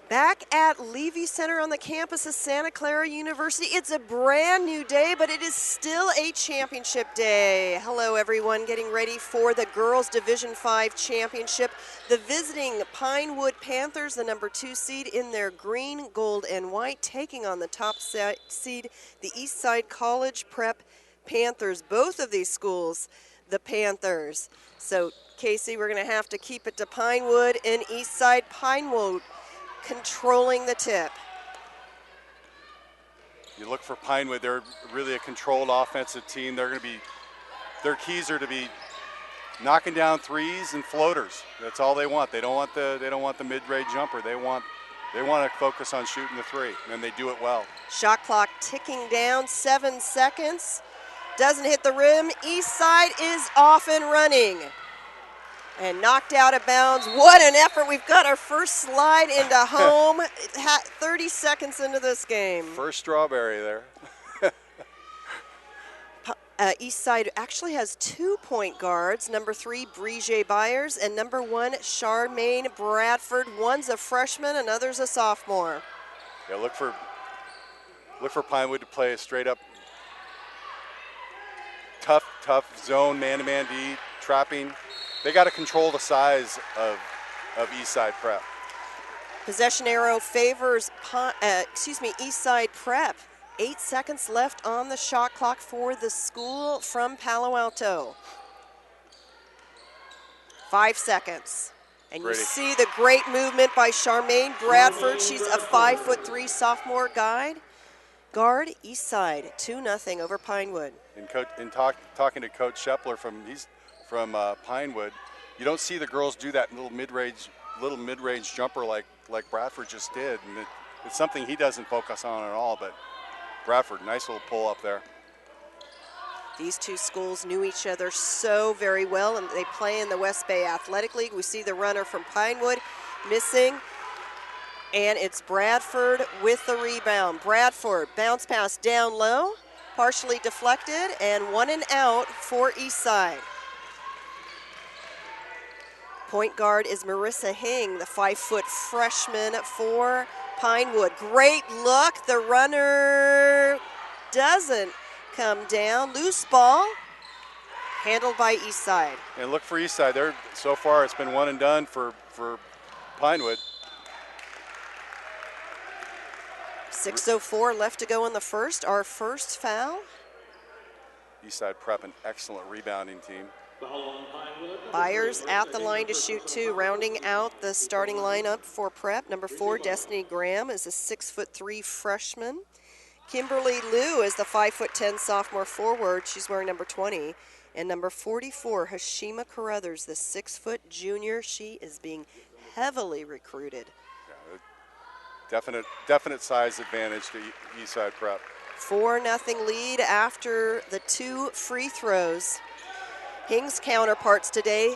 Back at Levy Center on the campus of Santa Clara University. It's a brand new day, but it is still a championship day. Hello, everyone. Getting ready for the Girls Division 5 Championship. The visiting Pinewood Panthers, the number 2 seed in their green, gold, and white, taking on the top seed, the Eastside College Prep Panthers. Both of these schools, the Panthers. So, Casey, we're going to have to keep it to Pinewood and Eastside. Pinewood controlling the tip. You look for Pinewood, they're really a controlled offensive team. They're going to be, their keys are to be knocking down threes and floaters. That's all they want. They don't want the mid-range jumper. They want to focus on shooting the three, and they do it well. Shot clock ticking down, 7 seconds. Doesn't hit the rim. Eastside is off and running. And knocked out of bounds. What an effort. We've got our first slide into home 30 seconds into this game. First strawberry there. Eastside actually has 2 point guards. Number 3, Brigitte Byers, and number 1, Charmaine Bradford. One's a freshman, another's a sophomore. Yeah, look for Pinewood to play a straight up tough zone, man-to-man D, trapping. They got to control the size of Eastside Prep. Possession arrow favors Eastside Prep. 8 seconds left on the shot clock for the school from Palo Alto. 5 seconds. And you see the great movement by Charmaine Bradford. She's a 5'3" sophomore guard. Eastside 2-0 over Pinewood. And talking to Coach Shepler from Pinewood, you don't see the girls do that little mid-range jumper like Bradford just did, and it's something he doesn't focus on at all. But Bradford, nice little pull up there. These two schools knew each other so very well, and they play in the West Bay Athletic League. We see the runner from Pinewood missing, and it's Bradford with the rebound. Bradford bounce pass down low, partially deflected, and 1 and out for Eastside. Point guard is Marissa Hing, the 5-foot freshman for Pinewood. Great look. The runner doesn't come down. Loose ball handled by Eastside. And look for Eastside. So far it's been one and done for Pinewood. 6:04 left to go in the first. Our first foul. Eastside Prep, an excellent rebounding team. Byers at the line to shoot 2, rounding out the starting lineup for Prep. Number 4, Destiny Graham, is a 6'3" freshman. Kimberly Liu is the 5'10" sophomore forward. She's wearing number 20. And number 44, Hashima Carruthers, the 6-foot junior. She is being heavily recruited. Yeah, definite size advantage to Eastside Prep. 4-0 lead after the 2 free throws. Hing's counterparts today,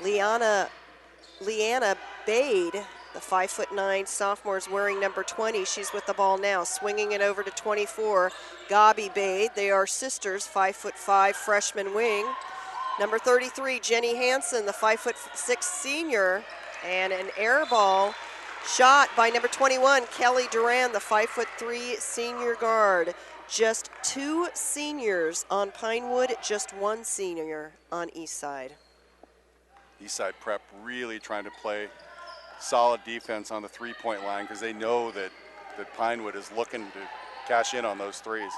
Leanna Bade, the 5'9" sophomore, is wearing number 20. She's with the ball now, swinging it over to 24, Gabi Bade. They are sisters, 5'5" freshman wing. Number 33, Jenny Hansen, the 5'6" senior, and an air ball shot by number 21, Kelly Duran, the 5'3" senior guard. Just 2 seniors on Pinewood, just 1 senior on Eastside. Eastside Prep really trying to play solid defense on the three-point line because they know that Pinewood is looking to cash in on those threes.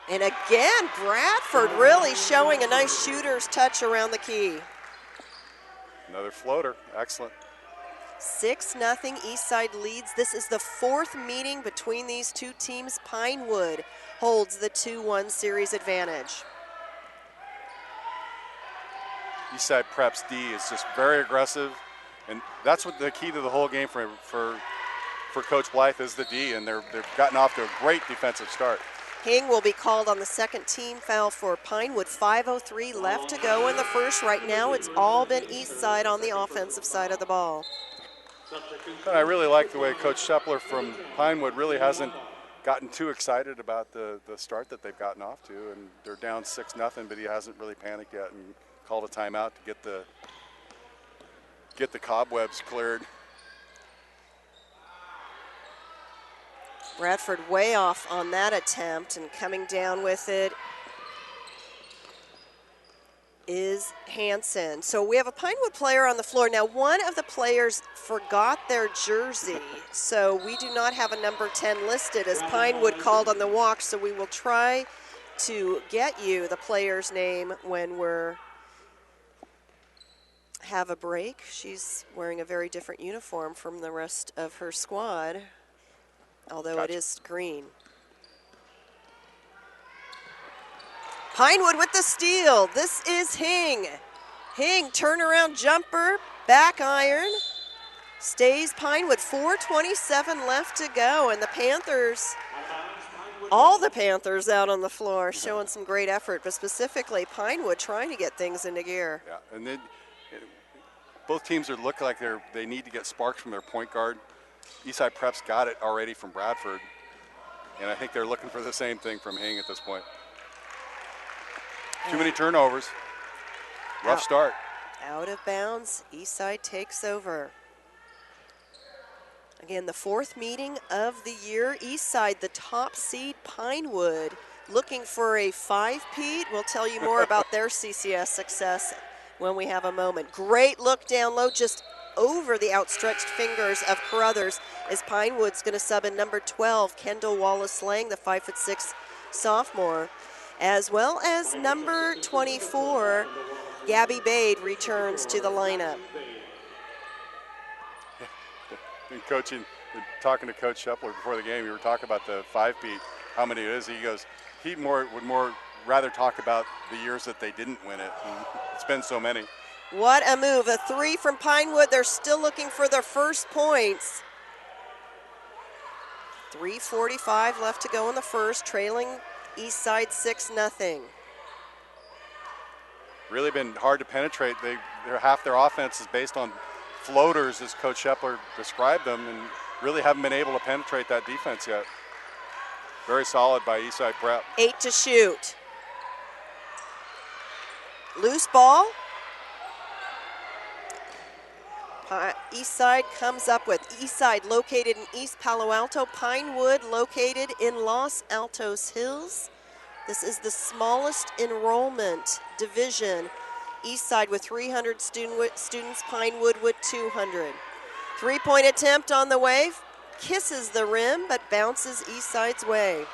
And again, Bradford really showing a nice shooter's touch around the key. Another floater, excellent. 6-0 Eastside leads. This is the 4th meeting between these two teams. Pinewood holds the 2-1 series advantage. Eastside Prep's D is just very aggressive, and that's what the key to the whole game for Coach Blythe is, the D, and they've gotten off to a great defensive start. Hing will be called on the second team foul for Pinewood. 5:03 left to go in the first. Right now it's all been Eastside on the offensive side of the ball. I really like the way Coach Shepler from Pinewood really hasn't gotten too excited about the start that they've gotten off to, and they're down 6-0, but he hasn't really panicked yet and called a timeout to get the cobwebs cleared. Bradford way off on that attempt, and coming down with it is Hansen. So we have a Pinewood player on the floor. Now, one of the players forgot their jersey, so we do not have a number 10 listed as Pinewood called on the walk, so we will try to get you the player's name when we're have a break. She's wearing a very different uniform from the rest of her squad, although it is green. Pinewood with the steal. This is Hing. Hing, turnaround jumper, back iron. Stays Pinewood. 4:27 left to go, and the Panthers, all the Panthers out on the floor, showing some great effort, but specifically Pinewood trying to get things into gear. Yeah, and then both teams are looking like they need to get sparks from their point guard. Eastside Prep's got it already from Bradford, and I think they're looking for the same thing from Hing at this point. Too many turnovers. Rough start. Out of bounds. Eastside takes over. Again, the fourth meeting of the year. Eastside, the top seed, Pinewood, looking for a 5-peat. We'll tell you more about their CCS success when we have a moment. Great look down low, just over the outstretched fingers of Carruthers, as Pinewood's going to sub in number 12, Kendall Wallace-Lang, the 5'6" sophomore, as well as number 24, Gabby Bade, returns to the lineup. In coaching, talking to Coach Shepler before the game, we were talking about the 5-peat, how many it is. He goes, he would more rather talk about the years that they didn't win it. It's been so many. What a move. A 3 from Pinewood. They're still looking for their first points. 3:45 left to go in the first, trailing Eastside 6-0. Really been hard to penetrate. Half their offense is based on floaters, as Coach Shepler described them, and really haven't been able to penetrate that defense yet. Very solid by Eastside Prep. 8 to shoot. Loose ball. Eastside comes up with Eastside located in East Palo Alto, Pinewood located in Los Altos Hills. This is the smallest enrollment division. Eastside with 300 students, Pinewood with 200. 3-point attempt on the way, kisses the rim, but bounces Eastside's way.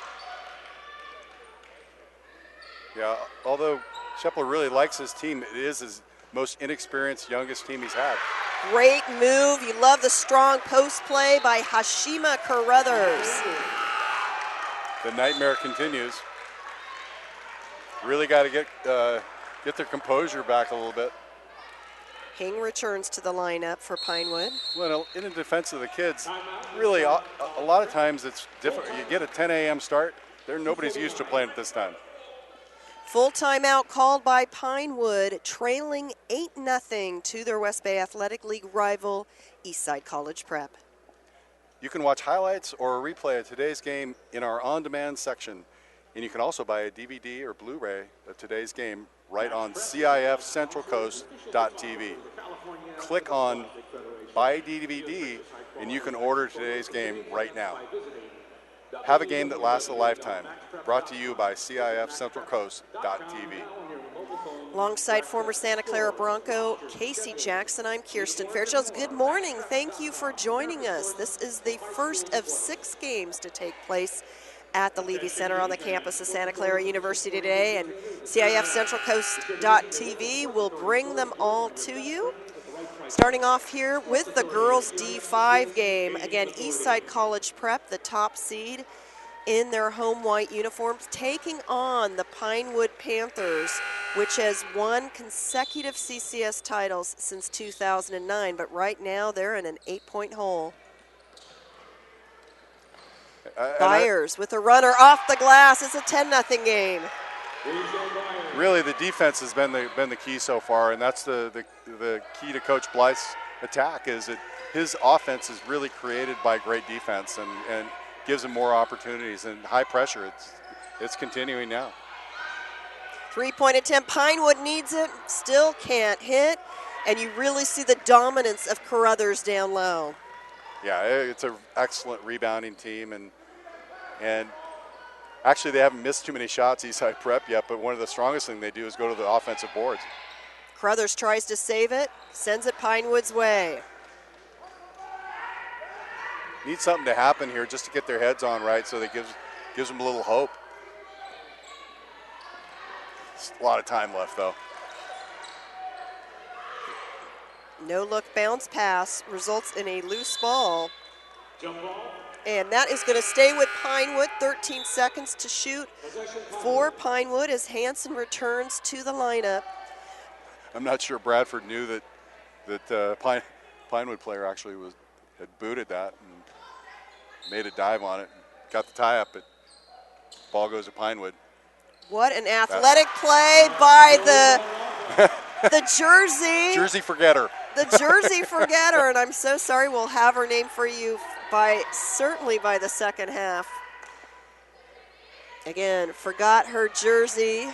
Yeah, although Shepler really likes his team, it is his most inexperienced, youngest team he's had. Great move. You love the strong post play by Hashima Carruthers. The nightmare continues. Really got to get their composure back a little bit. Hing returns to the lineup for Pinewood. Well, in the defense of the kids, really a lot of times it's different. You get a 10 a.m. start, nobody's used to playing at this time. Full timeout called by Pinewood, trailing 8-0 to their West Bay Athletic League rival, Eastside College Prep. You can watch highlights or a replay of today's game in our on-demand section. And you can also buy a DVD or Blu-ray of today's game right on CIF-Centralcoast.tv. Click on Buy DVD, and you can order today's game right now. Have a game that lasts a lifetime. Brought to you by CIF-Centralcoast.tv. Alongside former Santa Clara Bronco Casey Jackson, I'm Kirsten Fairchild. Good morning. Thank you for joining us. This is the first of 6 games to take place at the Levy Center on the campus of Santa Clara University today, and CIF-Centralcoast.tv will bring them all to you. Starting off here with the girls D5 game. Again, Eastside College Prep, the top seed in their home white uniforms, taking on the Pinewood Panthers, which has won consecutive CCS titles since 2009, but right now they're in an 8-point hole. Byers with a runner off the glass. It's a 10-0 game. Really, the defense has been the key so far, and that's the key to Coach Blythe's attack, is that his offense is really created by great defense and gives him more opportunities, and high pressure. It's continuing now. 3-point attempt. Pinewood needs it, still can't hit. And you really see the dominance of Carruthers down low. Yeah, it's an excellent rebounding team, and actually they haven't missed too many shots Eastside Prep yet, but one of the strongest things they do is go to the offensive boards. Carruthers tries to save it, sends it Pinewood's way. Need something to happen here just to get their heads on right, so that gives them a little hope. There's a lot of time left, though. No look bounce pass results in a loose ball. And that is going to stay with Pinewood. 13 seconds to shoot for Pinewood as Hansen returns to the lineup. I'm not sure Bradford knew that Pinewood player actually had booted that and made a dive on it, got the tie up, but ball goes to Pinewood. What an athletic play by the Jersey forgetter. The Jersey forgetter, and I'm so sorry. We'll have her name for you certainly by the second half. Again, forgot her jersey,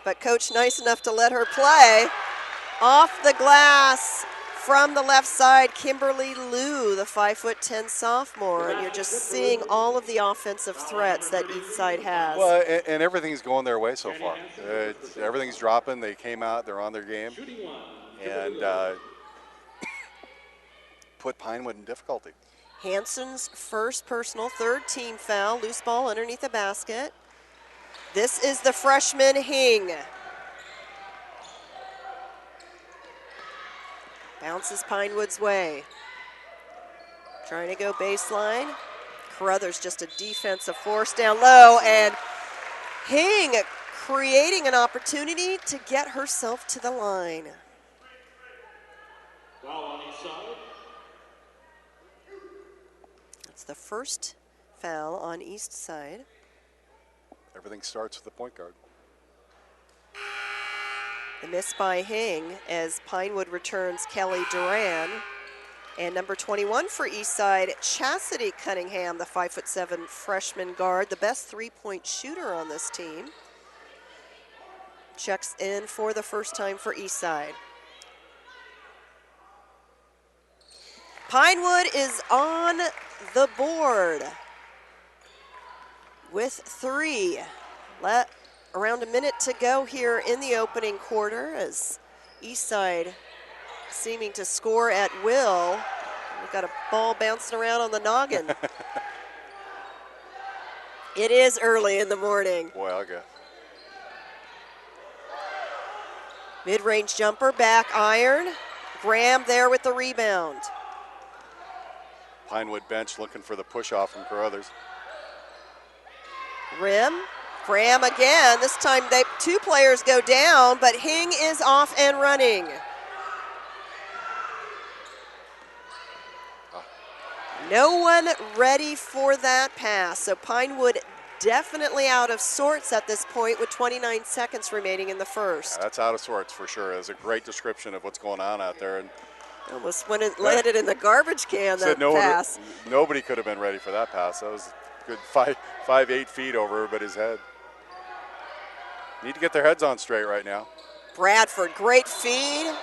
but coach nice enough to let her play. Off the glass from the left side, Kimberly Liu, the 5'10" sophomore, and you're just seeing all of the offensive threats that Eastside has. Well, and everything's going their way so far. Everything's dropping. They came out. They're on their game, and put Pinewood in difficulty. Hansen's first personal, third team foul, loose ball underneath the basket. This is the freshman Hing. Bounces Pinewood's way. Trying to go baseline. Carruthers just a defensive force down low, and Hing creating an opportunity to get herself to the line. That's the first foul on Eastside. Everything starts with the point guard. The miss by Hing as Pinewood returns Kelly Duran. And number 21 for Eastside, Chastity Cunningham, the 5'7" freshman guard, the best three-point shooter on this team. Checks in for the first time for Eastside. Pinewood is on the board with 3. Around a minute to go here in the opening quarter as Eastside seeming to score at will. We've got a ball bouncing around on the noggin. It is early in the morning. Boy, I guess. Mid-range jumper, back iron. Graham there with the rebound. Pinewood bench looking for the push-off from Carruthers. Rim. Graham again. This time 2 players go down, but Hing is off and running. No one ready for that pass. So Pinewood definitely out of sorts at this point with 29 seconds remaining in the first. Yeah, that's out of sorts for sure. It's a great description of what's going on out there. And almost when it landed in the garbage can, that pass. Nobody could have been ready for that pass. That was a good 8 feet over everybody's head. Need to get their heads on straight right now. Bradford, great feed.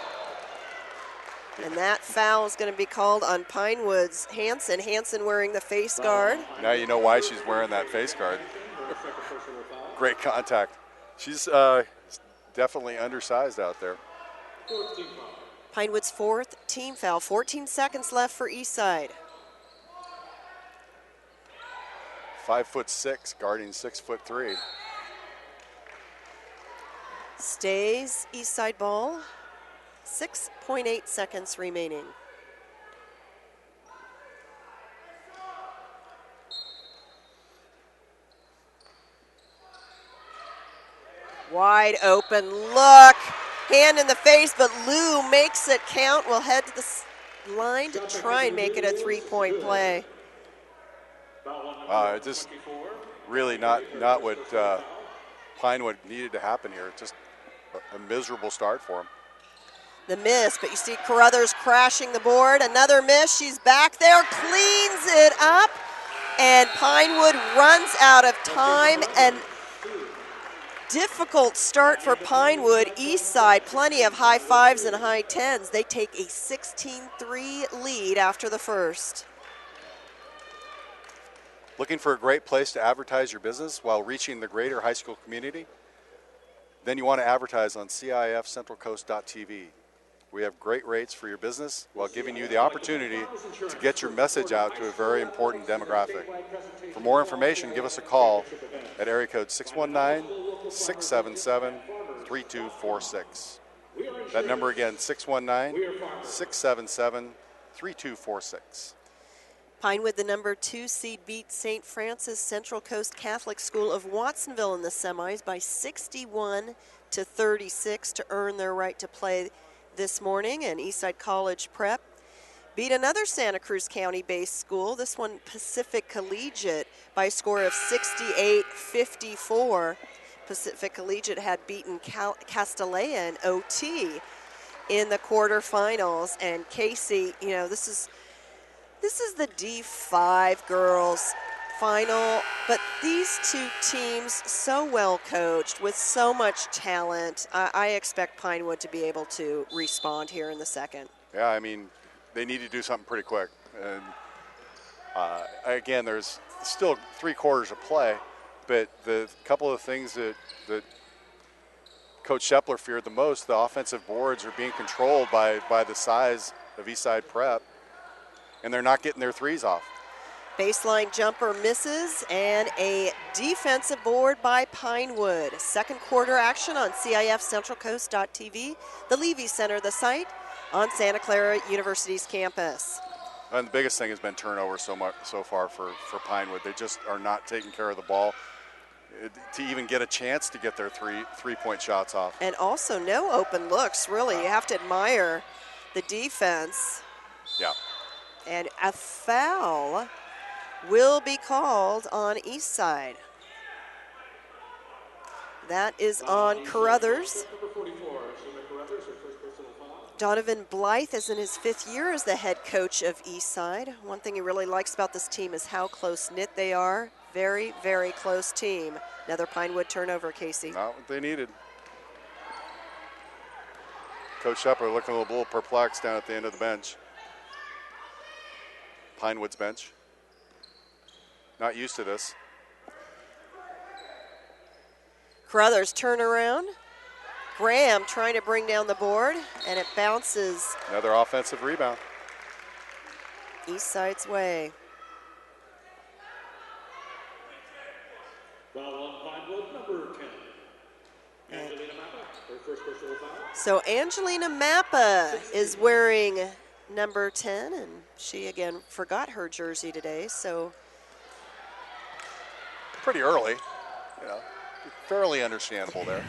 And that foul is going to be called on Pinewood's Hansen. Hansen wearing the face guard. Now you know why she's wearing that face guard. Great contact. She's definitely undersized out there. Pinewood's 4th team foul. 14 seconds left for Eastside. 5'6", guarding 6'3". Stays Eastside ball. 6.8 seconds remaining. Wide open look. Hand in the face, but Liu makes it count. Will head to the line to try and make it a 3-point play. Just really not what Pinewood needed to happen here. Just a miserable start for him. The miss, but you see Carruthers crashing the board. Another miss, she's back there, cleans it up, and Pinewood runs out of time, and difficult start for Pinewood. Eastside, plenty of high fives and high tens. They take a 16-3 lead after the first. Looking for a great place to advertise your business while reaching the greater high school community? Then you want to advertise on CIF-Central We have great rates for your business while giving you the opportunity to get your message out to a very important demographic. For more information, give us a call at area code 619-677-3246. That number again, 619-677-3246. Pinewood, the number 2 seed, beat St. Francis Central Coast Catholic School of Watsonville in the semis by 61-36 to earn their right to play this morning. And Eastside College Prep beat another Santa Cruz County-based school, this one Pacific Collegiate, by a score of 68-54. Pacific Collegiate had beaten Castellea in OT in the quarterfinals. And Casey, you know, this is the D5 girls final, but these two teams so well coached with so much talent. I expect Pinewood to be able to respond here in the second. Yeah, I mean, they need to do something pretty quick. And again, there's still 3 quarters of play, but the couple of things that Coach Shepler feared the most, the offensive boards are being controlled by the size of Eastside Prep, and they're not getting their threes off. Baseline jumper misses, and a defensive board by Pinewood. Second quarter action on CIF-Central the Levy Center, the site on Santa Clara University's campus. And the biggest thing has been turnovers so far for Pinewood. They just are not taking care of the ball to even get a chance to get their three-point shots off. And also no open looks, really. You have to admire the defense. Yeah. And a foul will be called on Eastside. That is on Carruthers. Donovan Blythe is in his 5th year as the head coach of Eastside. One thing he really likes about this team is how close-knit they are. Very, very close team. Another Pinewood turnover, Casey. Not what they needed. Coach Shepard looking a little perplexed down at the end of the bench. Pinewood's bench. Not used to this. Carruthers turnaround. Graham trying to bring down the board, and it bounces. Another offensive rebound. Eastside's way. Foul on Pinewood, number 10. Angelina Mappa, her first personal foul. So Angelina Mappa is wearing number 10, and she again forgot her jersey today, so. Pretty early, you know, fairly understandable there.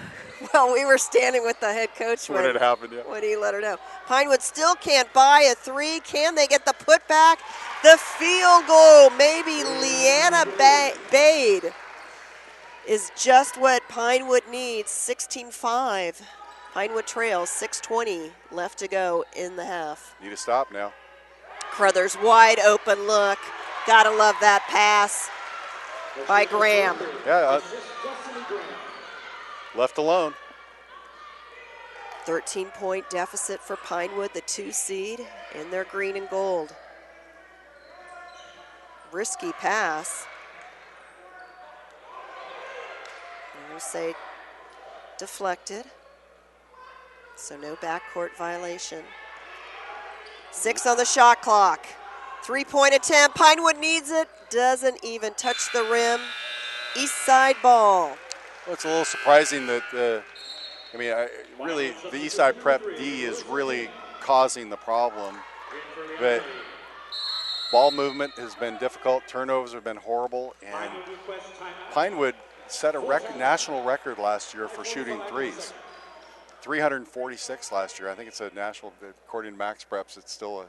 Well, we were standing with the head coach when it happened, yeah. When he let her know. Pinewood still can't buy a 3. Can they get the putback? The field goal, maybe Leanna Bade is just what Pinewood needs. 16-5. Pinewood trails, 6:20 left to go in the half. Need to stop now. Carruthers wide open look. Gotta love that pass by Graham. Yeah, left alone. 13-point deficit for Pinewood, the 2 seed, in their green and gold. Risky pass. I'm going to say deflected. So no backcourt violation. 6 on the shot clock. 3-point attempt. Pinewood needs it. Doesn't even touch the rim. Eastside ball. Well, it's a little surprising that really the Eastside Prep D is really causing the problem. But ball movement has been difficult. Turnovers have been horrible. And Pinewood set a national record last year for shooting threes. 346 last year. I think it's a national, according to Max Preps, it's still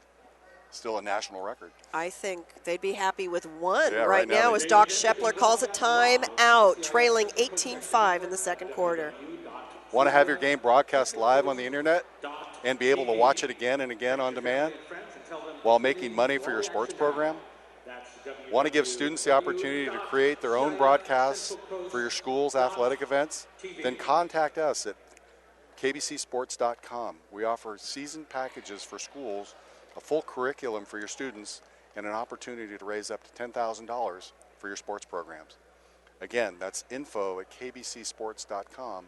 a national record. I think they'd be happy with 1 yeah, right now as Doc Shepler calls a timeout, trailing 18-5 in the second quarter. Want to have your game broadcast live on the internet and be able to watch it again and again on demand while making money for your sports program? Want to give students the opportunity to create their own broadcasts for your school's athletic events? Then contact us at kbcsports.com. We offer season packages for schools, a full curriculum for your students, and an opportunity to raise up to $10,000 for your sports programs. Again, that's info@kbcsports.com,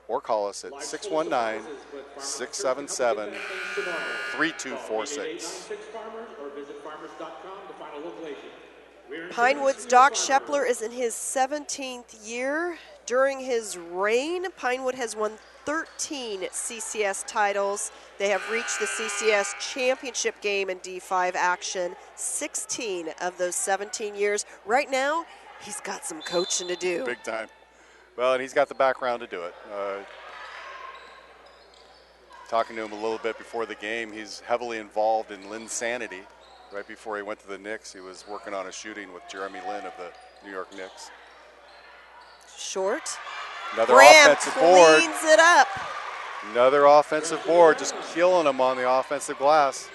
or call us at 619-677-3246. Pinewood's Doc Shepler is in his 17th year. During his reign, Pinewood has won 13 CCS titles. They have reached the CCS championship game in D5 action 16 of those 17 years. Right now, he's got some coaching to do. Big time. Well, and he's got the background to do it. Talking to him a little bit before the game, he's heavily involved in Linsanity. Right before he went to the Knicks, he was working on a shooting with Jeremy Lin of the New York Knicks. Short. Another Graham offensive board. cleans it up. Another offensive board, just killing them on the offensive glass.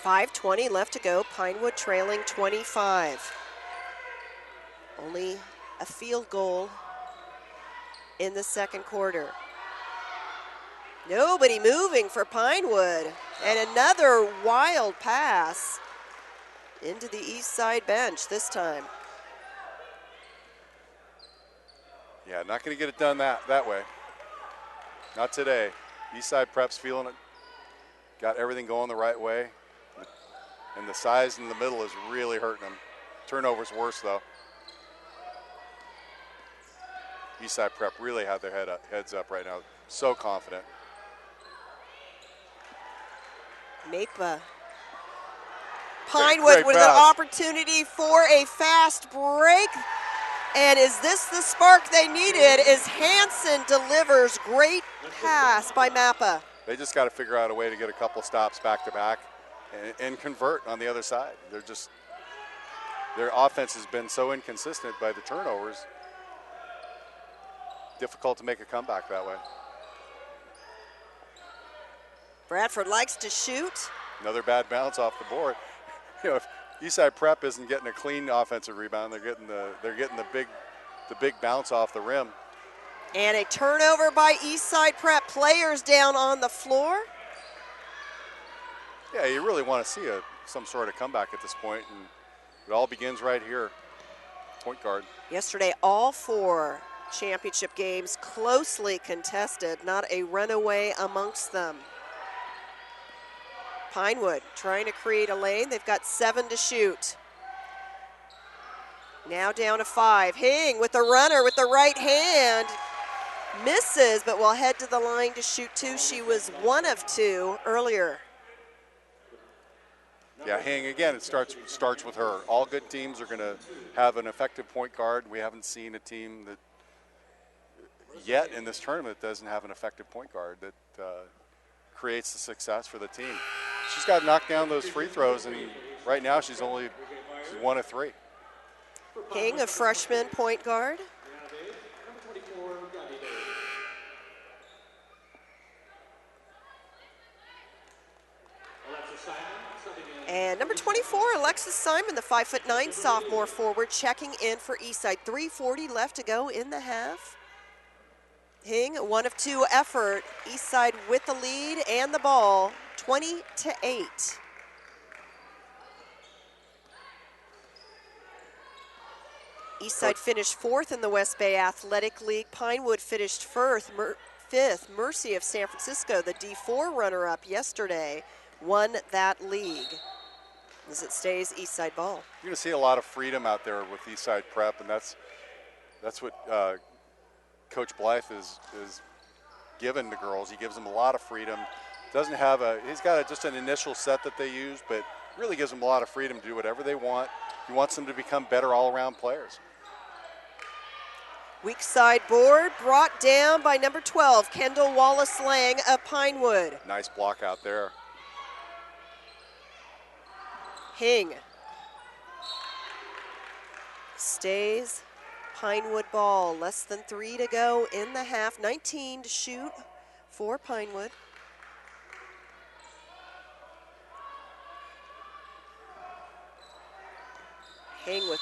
5:20 left to go. Pinewood trailing 25. Only a field goal in the second quarter. Nobody moving for Pinewood. And another wild pass into the Eastside bench this time. Yeah, not going to get it done that way. Not today. Eastside Prep's feeling it. Got everything going the right way. And the size in the middle is really hurting them. Turnover's worse, though. Eastside Prep really had their heads up right now. So confident. Mapa. Pinewood with an opportunity for a fast break. And is this the spark they needed? As Hansen delivers, great pass by Mapa. They just got to figure out a way to get a couple stops back to back and convert on the other side. Their offense has been so inconsistent by the turnovers. Difficult to make a comeback that way. Bradford likes to shoot. Another bad bounce off the board. You know, if Eastside Prep isn't getting a clean offensive rebound, they're getting the big bounce off the rim. And a turnover by Eastside Prep. Players down on the floor. Yeah, you really want to see some sort of comeback at this point, and it all begins right here. Point guard. Yesterday, all 4 championship games closely contested, not a runaway amongst them. Pinewood trying to create a lane. They've got 7 to shoot. Now down to 5. Hing with the runner with the right hand. Misses, but will head to the line to shoot 2. She was 1 of 2 earlier. Yeah, Hing, again, it starts with her. All good teams are going to have an effective point guard. We haven't seen a team that yet in this tournament doesn't have an effective point guard that creates the success for the team. She's got to knock down those free throws, and right now she's 1 of 3. Hing, a freshman point guard. And number 24, Alexis Simon, the 5'9" sophomore forward, checking in for Eastside. 3:40 left to go in the half. Hing, 1 of 2 effort. Eastside with the lead and the ball, 20-8. Eastside finished 4th in the West Bay Athletic League. Pinewood finished 5th. Mercy of San Francisco, the D4 runner-up yesterday, won that league as it stays Eastside ball. You're going to see a lot of freedom out there with Eastside Prep, and that's what Coach Blythe is given to girls. He gives them a lot of freedom. He's got just an initial set that they use, but really gives them a lot of freedom to do whatever they want. He wants them to become better all-around players. Weak side board brought down by number 12, Kendall Wallace-Lang of Pinewood. Nice block out there. Hing stays Pinewood ball. Less than 3 to go in the half. 19 to shoot for Pinewood. Hang with,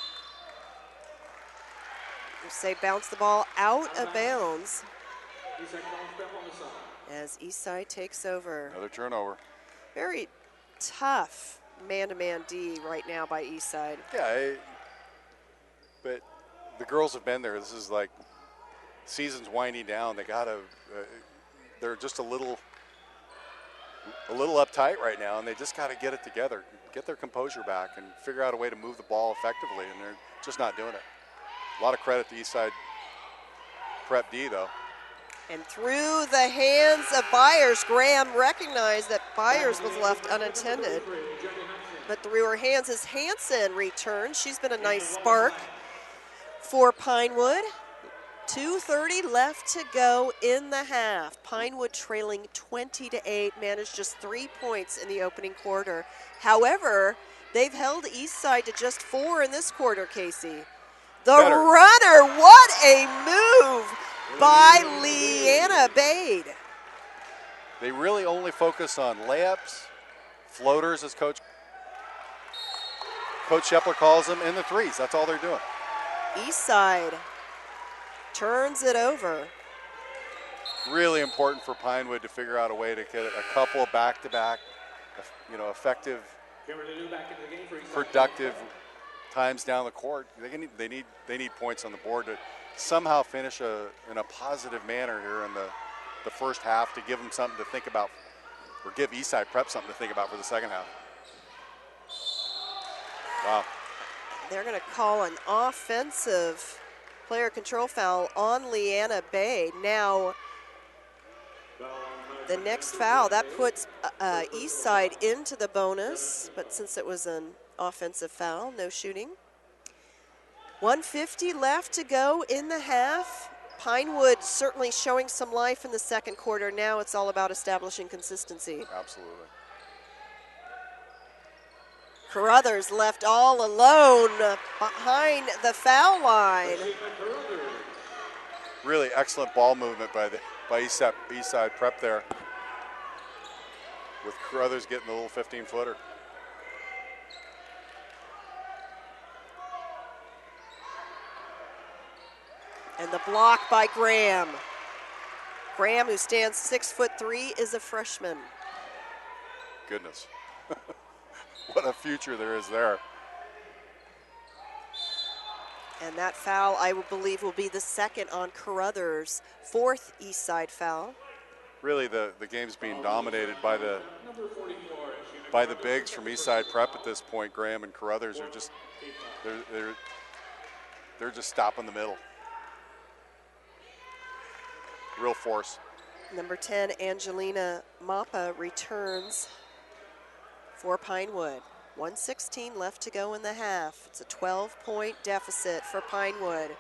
we say bounce the ball out of bounds as Eastside takes over. Another turnover. Very tough man-to-man D right now by Eastside. Yeah, but the girls have been there. This is like season's winding down. They gotta. They're just a little uptight right now, and they just got to get it together, get their composure back, and figure out a way to move the ball effectively. And they're just not doing it. A lot of credit to Eastside Prep D, though. And through the hands of Byers, Graham recognized that Byers was left unattended. But through her hands as Hansen returns. She's been a nice spark for Pinewood. 2:30 left to go in the half. Pinewood trailing 20-8, managed just 3 points in the opening quarter. However, they've held Eastside to just 4 in this quarter, Casey. The runner, what a move by Leanna Bade. They really only focus on layups, floaters, as Coach Shepler calls them, and the threes. That's all they're doing. Eastside turns it over. Really important for Pinewood to figure out a way to get a couple of back-to-back, effective, productive times down the court. They need points on the board to somehow finish in a positive manner here in the first half, to give them something to think about, or give Eastside Prep something to think about for the second half. Wow. They're going to call an offensive player control foul on Leanna Bade. Now, the next foul, that puts Eastside into the bonus, but since it was an offensive foul, no shooting. 1:50 left to go in the half. Pinewood certainly showing some life in the second quarter. Now it's all about establishing consistency. Absolutely. Carruthers left all alone behind the foul line. Really excellent ball movement by Eastside Prep there, with Carruthers getting the little 15-footer. And the block by Graham. Graham, who stands 6'3", is a freshman. Goodness. What a future there is there. And that foul, I believe, will be the second on Carruthers' 4th Eastside foul. Really, the game's being dominated by the bigs from Eastside Prep at this point. Graham and Carruthers are just they're just stopping the middle. Real force. Number 10, Angelina Mappa, returns for Pinewood. 1:16 left to go in the half. It's a 12-point deficit for Pinewood.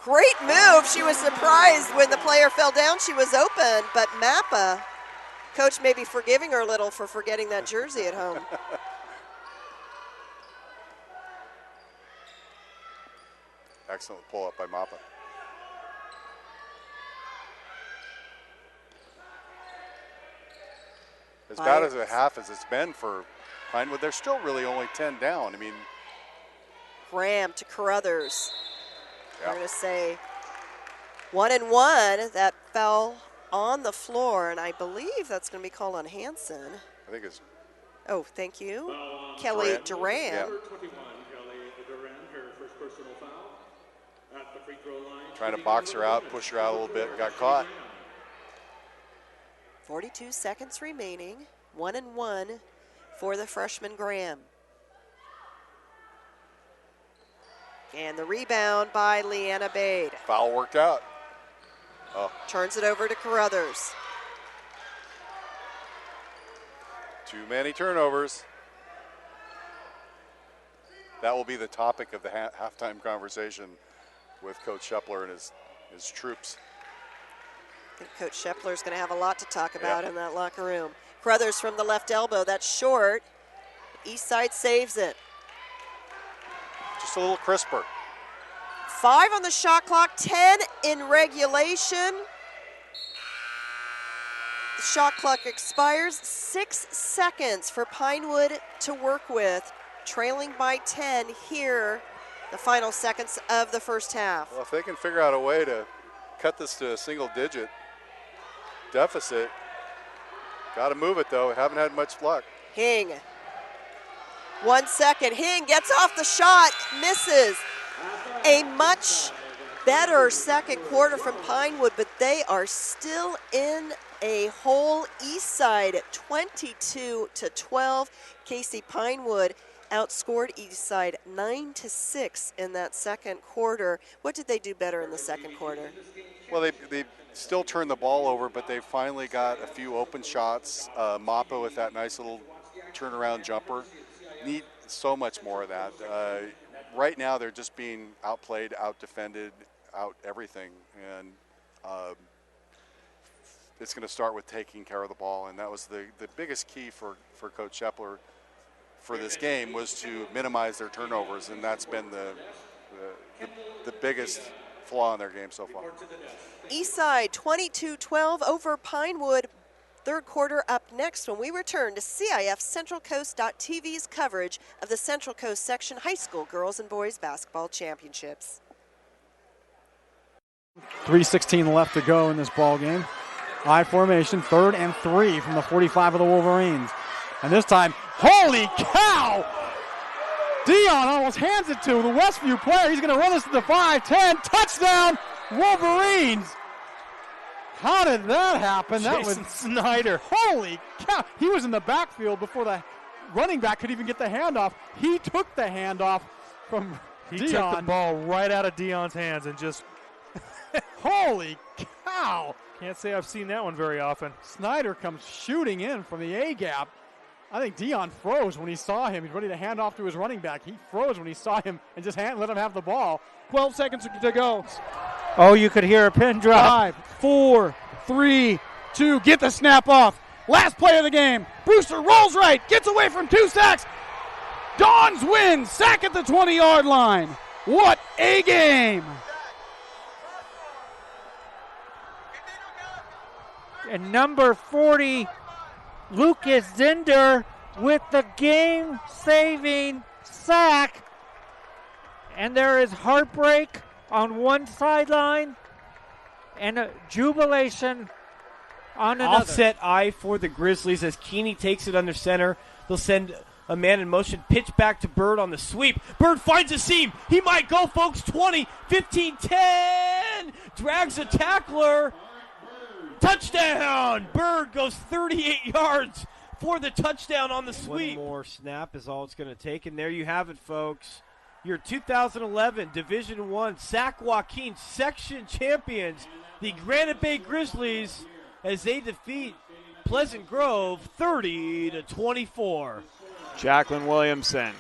Great move. She was surprised when the player fell down. She was open, but Mappa, coach may be forgiving her a little for forgetting that jersey at home. Excellent pull-up by Mappa. As bad as a half as it's been for Pinewood, they're still really only 10 down. I mean, Graham to Carruthers. Yeah. We're going to say 1 and 1. That fell on the floor, and I believe that's going to be called on Hansen. I think it's. Oh, thank you. Kelly Duran. Yeah. Number 21, Kelly Duran, her first personal foul at the free throw line. Trying to box her out, push her out a little bit, got caught. 42 seconds remaining. 1 and 1 for the freshman Graham. And the rebound by Leanna Bade. Foul worked out. Oh, Turns it over to Carruthers. too many turnovers. That will be the topic of the halftime conversation with Coach Shepler and his troops. I think Coach Shepler is going to have a lot to talk about in that locker room. Carruthers from the left elbow. That's short. Eastside saves it. Just a little crisper. 5 on the shot clock, 10 in regulation. The shot clock expires. 6 seconds for Pinewood to work with. trailing by 10 here, the final seconds of the first half. Well, if they can figure out a way to cut this to a single-digit deficit, got to move it, though. Haven't had much luck. Hing. 1 second. Hing gets off the shot, misses. A much better second quarter from Pinewood, but they are still in a hole. Eastside 22-12. Casey Pinewood outscored Eastside 9-6 in that second quarter. What did they do better in the second quarter? Well, they still turned the ball over, but they finally got a few open shots. Mappa with that nice little turnaround jumper. Need so much more of that. Right now, they're just being outplayed, outdefended, out everything, and it's going to start with taking care of the ball, and that was the biggest key for Coach Shepler for this game, was to minimize their turnovers, and that's been the biggest flaw in their game so far. Eastside 22-12 over Pinewood. Third quarter up next when we return to CIF-CentralCoast.tv's coverage of the Central Coast Section High School Girls and Boys Basketball Championships. 3:16 left to go in this ball game. I formation, 3rd and 3 from the 45 of the Wolverines. And this time, holy cow! Dion almost hands it to the Westview player. He's going to run this to the 5-10. Touchdown, Wolverines! How did that happen? That was Snyder. Holy cow! He was in the backfield before the running back could even get the handoff. He took the handoff from Dion. He took the ball right out of Dion's hands and just... Holy cow! Can't say I've seen that one very often. Snyder comes shooting in from the A-gap. I think Dion froze when he saw him. He's ready to hand off to his running back. He froze when he saw him and just let him have the ball. 12 seconds to go. Oh, you could hear a pin drop. 5, 4, 3, 2. Get the snap off. Last play of the game. Brewster rolls right. Gets away from 2 sacks. Dons wins. Sack at the 20-yard line. What a game. And number 40, Lucas Zinder with the game-saving sack. And there is heartbreak on one sideline and a jubilation on another. Offset eye for the Grizzlies as Keeney takes it under center. They'll send a man in motion, pitch back to Bird on the sweep. Bird finds a seam. He might go, folks. 20, 15, 10. Drags a tackler. Touchdown! Bird goes 38 yards for the touchdown on the sweep. One more snap is all it's going to take, and there you have it, folks. Your 2011 Division I Sac Joaquin Section champions, the Granite Bay Grizzlies, as they defeat Pleasant Grove 30-24. Jacqueline Williamson.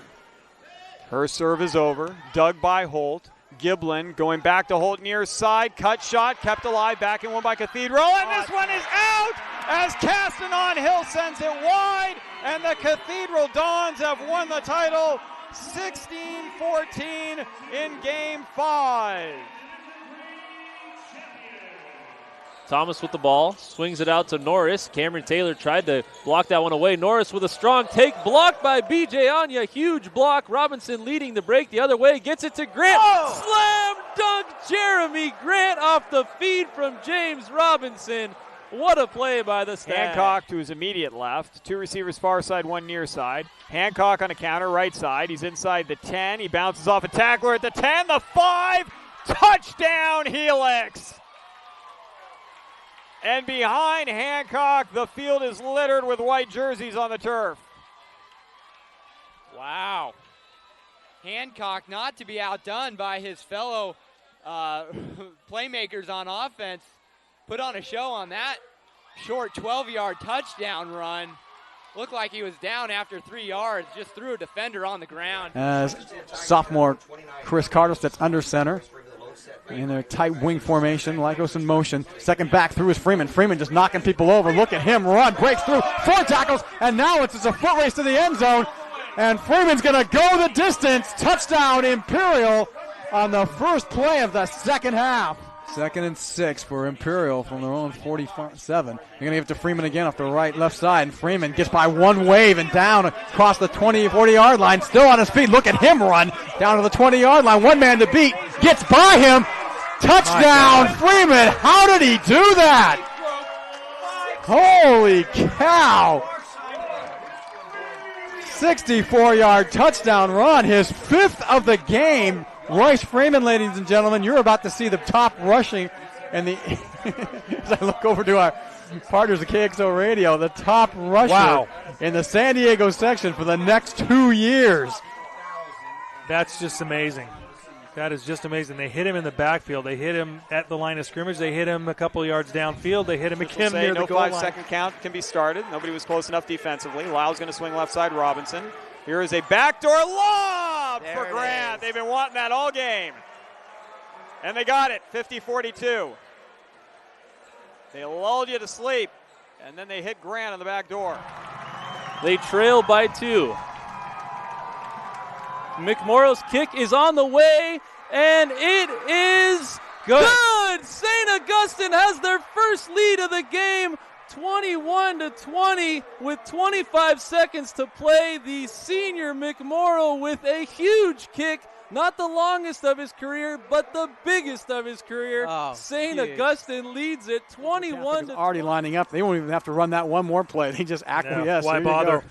Her serve is over. Dug by Holt. Giblin going back to Holt near side. Cut shot. Kept alive. Back in one by Cathedral. And this one is out as Castanon Hill sends it wide. And the Cathedral Dons have won the title 16-14 in Game 5. Thomas with the ball, swings it out to Norris. Cameron Taylor tried to block that one away. Norris with a strong take, blocked by B.J. Anya. Huge block. Robinson leading the break the other way. Gets it to Grant. Slam dunk Jeremy Grant off the feed from James Robinson. What a play by the Stag. Hancock to his immediate left. 2 receivers far side, 1 near side. Hancock on a counter, right side. He's inside the 10. He bounces off a tackler at the 10. The 5. Touchdown Helix. And behind Hancock, the field is littered with white jerseys on the turf. Wow. Hancock not to be outdone by his fellow playmakers on offense. Put on a show on that short 12-yard touchdown run. Looked like he was down after 3 yards, just threw a defender on the ground. As sophomore Chris Carter sits under center. In their tight wing formation, Lycos in motion. Second back through is Freeman. Freeman just knocking people over. Look at him run, breaks through, 4 tackles, and now it's a foot race to the end zone. And Freeman's going to go the distance. Touchdown Imperial on the first play of the second half. 2nd and 6 for Imperial from their own 47. They're going to give it to Freeman again off the left side. And Freeman gets by one wave and down across the 40-yard line. Still on his feet. Look at him run down to the 20-yard line. One man to beat. Gets by him. Touchdown, Freeman. How did he do that? Holy cow. 64-yard touchdown run. His 5th of the game. Royce Freeman, ladies and gentlemen, you're about to see the top rushing, and the as I look over to our partners at KXO Radio, the top rusher in the San Diego section for the next 2 years. That's just amazing. That is just amazing. They hit him in the backfield. They hit him at the line of scrimmage. They hit him a couple of yards downfield. They hit him again near the goal line. No 5-second count can be started. Nobody was close enough defensively. Lyle's going to swing left side. Robinson. Here is a backdoor lob for Grant. They've been wanting that all game. And they got it, 50-42. They lulled you to sleep, and then they hit Grant on the back door. They trail by 2. McMorrow's kick is on the way, and it is good. St. Augustine has their first lead of the game, 21-20 with 25 seconds to play. The senior McMorrow with a huge kick, not the longest of his career, but the biggest of his career. St. Augustine leads it 21 to already lining up. They won't even have to run that one more play. They just acquiesce. Why bother?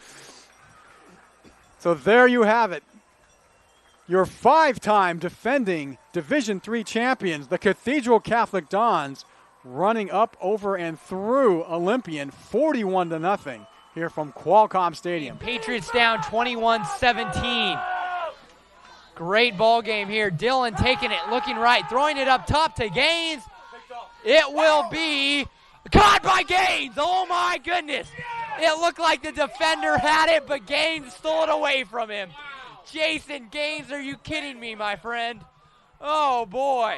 So there you have it. Your 5-time defending Division III champions, the Cathedral Catholic Dons, running up, over, and through Olympian 41-0 here from Qualcomm Stadium. Patriots down 21-17. Great ball game here. Dillon taking it, looking right, throwing it up top to Gaines. It will be caught by Gaines. Oh my goodness. It looked like the defender had it, but Gaines stole it away from him. Jason Gaines, are you kidding me, my friend? Oh boy.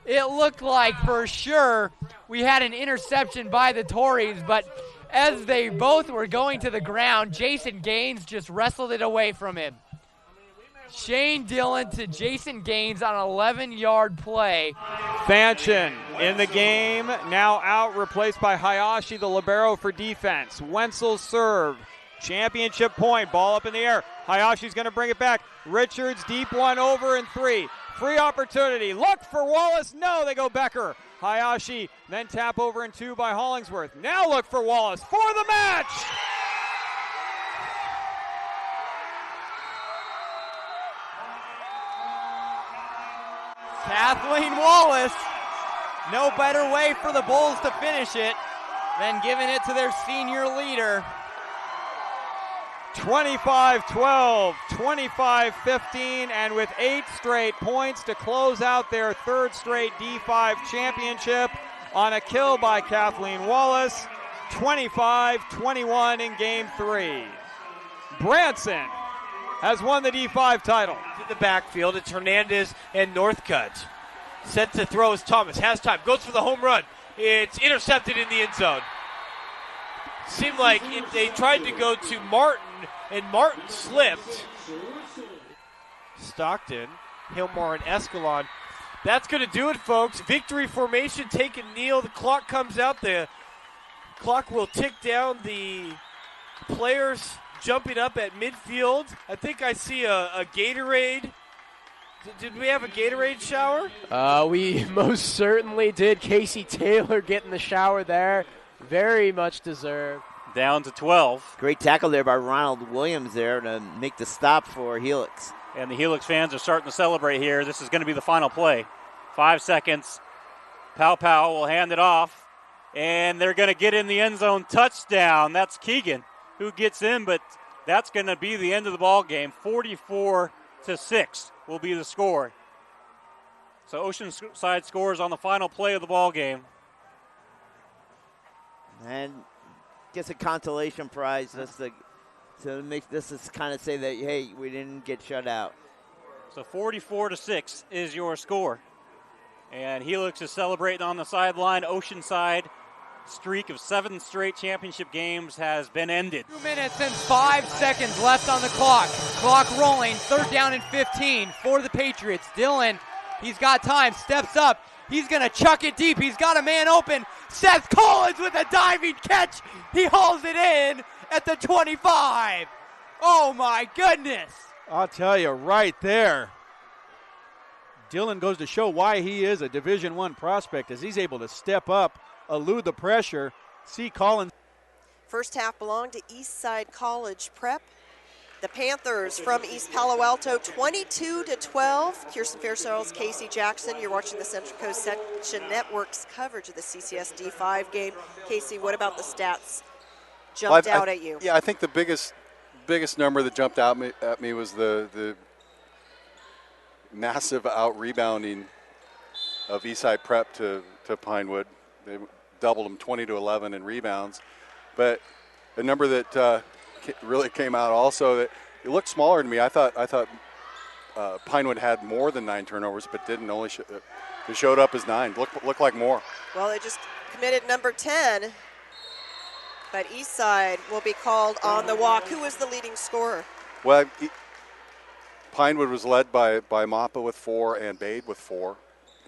It looked like for sure we had an interception by the Tories, but as they both were going to the ground, Jason Gaines just wrestled it away from him. Shane Dillon to Jason Gaines on an 11-yard play. Fanchen in the game, now out, replaced by Hayashi, the libero for defense. Wenzel serve, championship point, ball up in the air. Hayashi's going to bring it back. Richards, deep one, over and 3. Free opportunity, look for Wallace, no, they go Becker. Hayashi, then tap over and 2 by Hollingsworth. Now look for Wallace for the match. Kathleen Wallace, no better way for the Bulls to finish it than giving it to their senior leader. 25-12, 25-15, and with 8 straight points to close out their 3rd straight D5 championship on a kill by Kathleen Wallace, 25-21 in Game 3. Branson has won the D5 title. To the backfield, it's Hernandez and Northcutt. Set to throw is Thomas, has time, goes for the home run. It's intercepted in the end zone. Seemed like they tried to go to Martin, and Martin slipped. Stockton, Hilmar, and Escalon. That's going to do it, folks. Victory formation, take a kneel. The clock comes out. The clock will tick down. The players jumping up at midfield. I think I see a Gatorade. Did we have a Gatorade shower? We most certainly did. Casey Taylor getting the shower there. Very much deserved. Down to 12. Great tackle there by Ronald Williams there to make the stop for Helix. And the Helix fans are starting to celebrate here. This is going to be the final play. 5 seconds. Pow will hand it off. And they're going to get in the end zone. Touchdown. That's Keegan who gets in, but that's going to be the end of the ball game. 44-6 will be the score. So Oceanside scores on the final play of the ball game. And gets a consolation prize just to make this is kind of say that, hey, we didn't get shut out. So 44-6 is your score. And Helix is celebrating on the sideline. Oceanside streak of 7 straight championship games has been ended. 2 minutes and 5 seconds left on the clock. Clock rolling, 3rd down and 15 for the Patriots. Dillon, he's got time, steps up. He's going to chuck it deep. He's got a man open. Seth Collins with a diving catch. He hauls it in at the 25. Oh, my goodness. I'll tell you right there. Dylan goes to show why he is a Division I prospect, as he's able to step up, elude the pressure, see Collins. First half belonged to Eastside College Prep. The Panthers from East Palo Alto, 22-12. Kirsten Fairchild's Casey Jackson. You're watching the Central Coast Section Network's coverage of the CCS D5 game. Casey, what about the stats jumped out at you? Yeah, I think the biggest number that jumped out at me was the massive out-rebounding of Eastside Prep to Pinewood. They doubled them 20-11 in rebounds. But a number that really came out also, that it looked smaller to me. I thought Pinewood had more than 9 turnovers, but didn't. Only it showed up as 9. Looked like more. Well, they just committed number 10, but Eastside will be called on the walk. Who was the leading scorer? Well, Pinewood was led by Mappa with 4 and Bade with 4,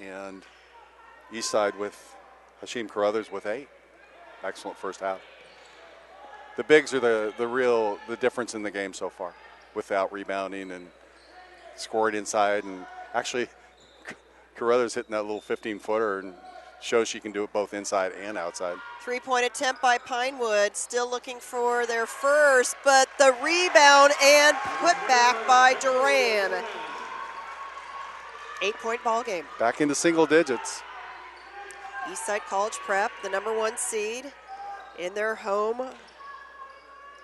and Eastside with Hashim Carruthers with 8. Excellent first half. The bigs are the difference in the game so far, without rebounding and scoring inside. And actually, Carruthers hitting that little 15-footer and shows she can do it both inside and outside. 3-point attempt by Pinewood, still looking for their first, but the rebound and put back by Duran. 8-point ball game. Back into single digits. Eastside College Prep, the number 1 seed in their home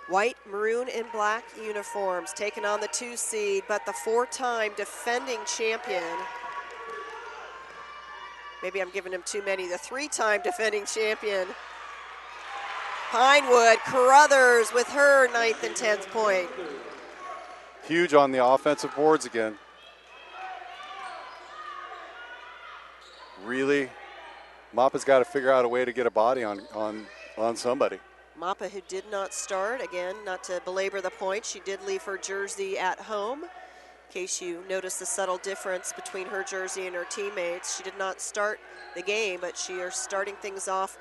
white, maroon, and black uniforms, taking on the 2 seed, but the 4-time defending champion. Maybe I'm giving him too many. The 3-time defending champion, Pinewood. Carruthers with her 9th and 10th point. Huge on the offensive boards again. Really, Mappa's got to figure out a way to get a body on somebody. Mappa, who did not start, again, not to belabor the point, she did leave her jersey at home. In case you notice the subtle difference between her jersey and her teammates. She did not start the game, but she is starting things off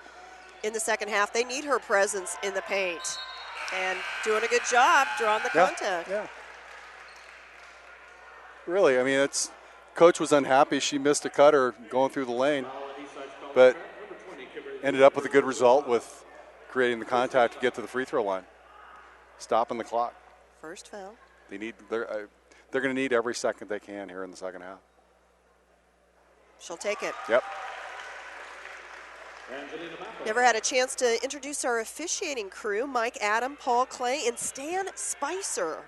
in the second half. They need her presence in the paint and doing a good job drawing the contact. Yeah. Really, I mean, coach was unhappy. She missed a cutter going through the lane, but ended up with a good result with creating the contact to get to the free throw line, stopping the clock. First foul. They're going to need every second they can here in the second half. She'll take it. Yep. Never had a chance to introduce our officiating crew, Mike Adam, Paul Clay, and Stan Spicer.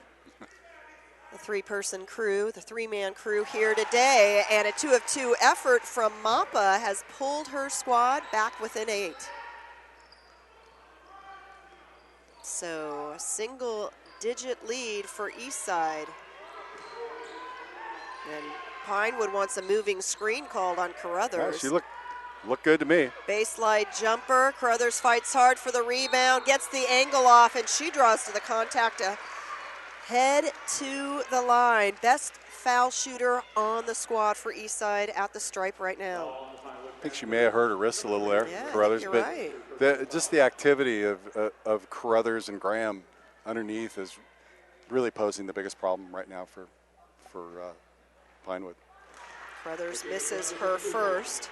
The 3-person crew, the 3-man crew here today, and a 2-of-2 effort from Mappa has pulled her squad back within 8. So a single-digit lead for Eastside. And Pinewood wants a moving screen called on Carruthers. Yeah, she looked good to me. Baseline jumper. Carruthers fights hard for the rebound, gets the angle off, and she draws to the contact to head to the line. Best foul shooter on the squad for Eastside at the stripe right now. I think she may have hurt her wrist a little there, Yeah, Carruthers. you're But right. just the activity of Carruthers and Graham underneath is really posing the biggest problem right now for Pinewood. Carruthers misses her first.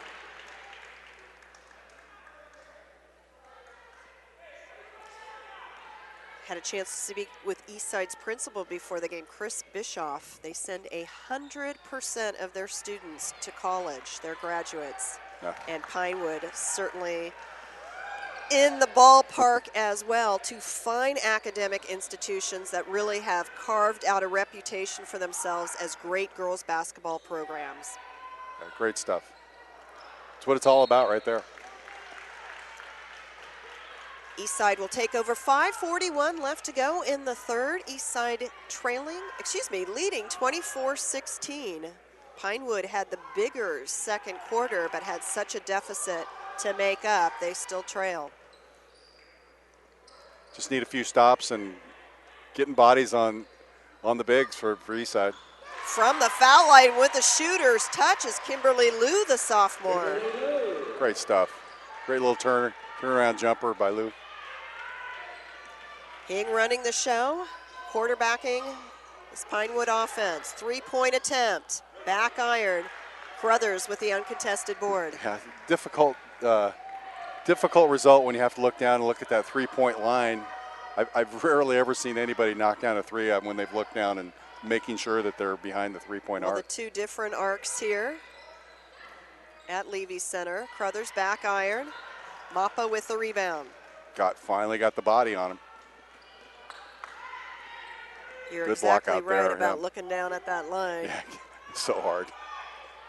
Had a chance to speak with Eastside's principal before the game, Chris Bischoff. They send 100% of their students to college, their graduates. Yeah. And Pinewood certainly in the ballpark as well, two fine academic institutions that really have carved out a reputation for themselves as great girls basketball programs. Yeah, great stuff. That's what it's all about right there. Eastside will take over. 5:41 left to go in the third. Eastside leading 24-16. Pinewood had the bigger second quarter, but had such a deficit to make up. They still trail. Just need a few stops and getting bodies on the bigs for Eastside. From the foul line with the shooter's touch is Kimberly Liu, the sophomore. Great stuff. Great little turnaround jumper by Liu. Hing running the show, quarterbacking this Pinewood offense. 3-point attempt, back iron. Crothers with the uncontested board. Yeah, difficult result when you have to look down and look at that 3-point line. I've rarely ever seen anybody knock down a three when they've looked down and making sure that they're behind the 3-point arc. The two different arcs here at Levy Center. Crothers back iron. Mappa with the rebound. Finally got the body on him. You're Good exactly block out right there, about looking down at that line. Yeah, it's so hard.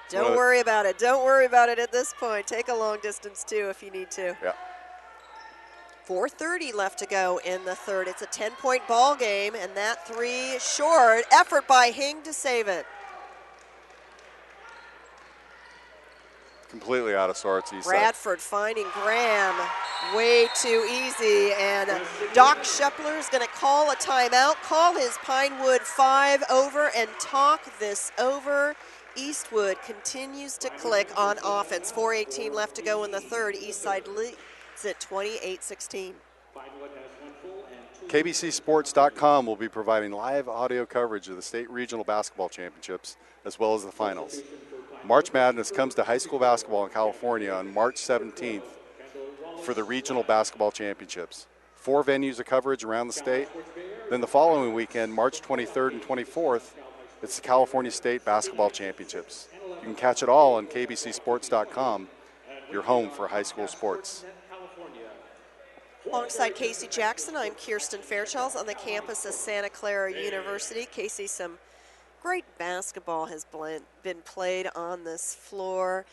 Don't worry about it. Don't worry about it at this point. Take a long distance too if you need to. Yeah. 4:30 left to go in the third. It's a 10-point ball game, and that three short. Effort by Hing to save it. Completely out of sorts, Eastside. Bradford finding Graham way too easy, and Doc Shepler is going to call a timeout, call his Pinewood 5 over, and talk this over. Eastwood continues to click on offense. 4:18 left to go in the third. Eastside leads at 28-16. KBCSports.com will be providing live audio coverage of the state regional basketball championships as well as the finals. March Madness comes to high school basketball in California on March 17th for the regional basketball championships. 4 venues of coverage around the state. Then the following weekend, March 23rd and 24th, it's the California State Basketball Championships. You can catch it all on KBCSports.com, your home for high school sports. Alongside Casey Jackson, I'm Kirsten Fairchild on the campus of Santa Clara University. Casey, some great basketball has been played on this floor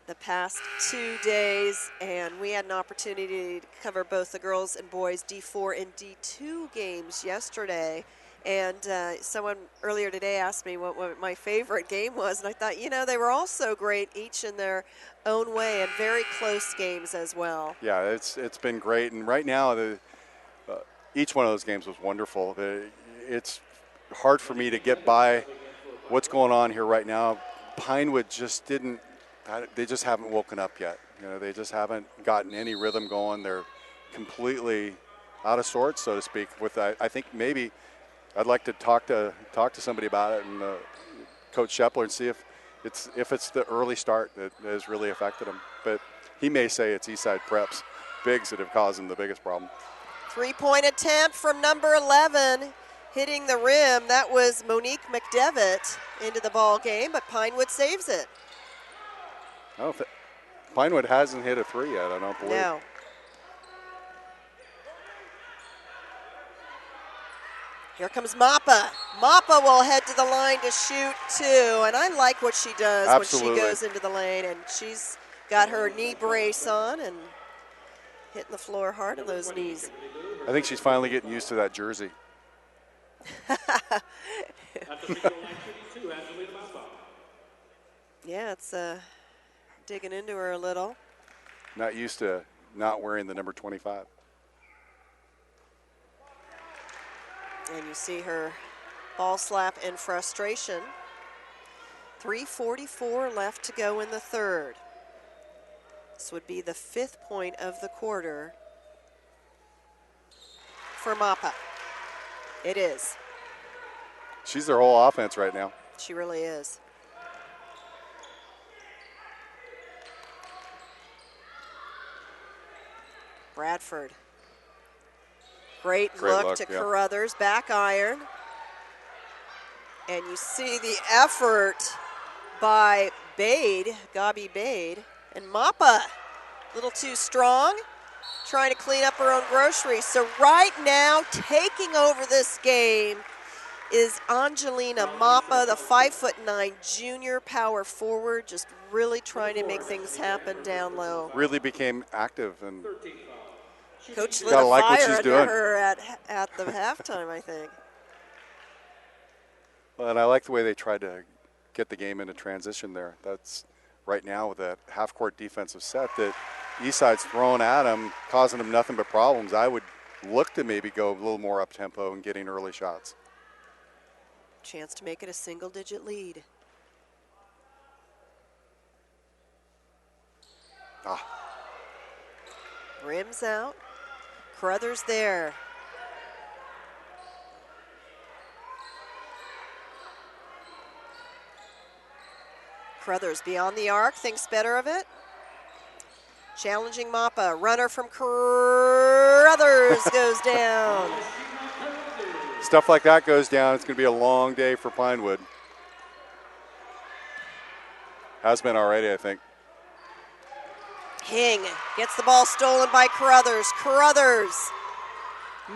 the past 2 days, and we had an opportunity to cover both the girls and boys D4 and D2 games yesterday. And someone earlier today asked me what my favorite game was, and I thought, they were all so great, each in their own way, and very close games as well. Yeah, it's been great, and right now each one of those games was wonderful. It's hard for me to get by what's going on here right now. Pinewood just they just haven't woken up yet. They just haven't gotten any rhythm going. They're completely out of sorts, so to speak. I think maybe I'd like to talk to somebody about it, and Coach Shepler, and see if it's the early start that has really affected him. But he may say it's Eastside Prep's bigs that have caused him the biggest problem. 3-point attempt from number 11, hitting the rim. That was Monique McDevitt into the ball game, but Pinewood saves it. Pinewood hasn't hit a three yet, I don't believe. No. Here comes Mappa. Mappa will head to the line to shoot two, and I like what she does Absolutely. when she goes into the lane, and she's got her knee brace on and hitting the floor hard on those knees. I think she's finally getting used to that jersey. Yeah, it's digging into her a little. Not used to not wearing the number 25. And you see her ball slap in frustration. 3:44 left to go in the third. This would be the 5th point of the quarter for Mappa. It is. She's their whole offense right now. She really is. Bradford. Great look to Carruthers, back iron. And you see the effort by Gabi Bade. And Mappa, a little too strong, trying to clean up her own groceries. So right now, taking over this game is Angelina Mappa, the 5'9" junior power forward, just really trying to make things happen down low. Really became active, and Coach lit a like what fire she's under doing. her at the halftime, I think. Well, and I like the way they tried to get the game into transition there. That's right now with that half-court defensive set that Eastside's throwing at them, causing them nothing but problems. I would look to maybe go a little more up-tempo and getting early shots. Chance to make it a single-digit lead. Rims out. Carruthers there. Carruthers beyond the arc, thinks better of it. Challenging Mappa. Runner from Carruthers goes down. Stuff like that goes down. It's going to be a long day for Pinewood. Has been already, I think. Hing gets the ball stolen by Carruthers. Carruthers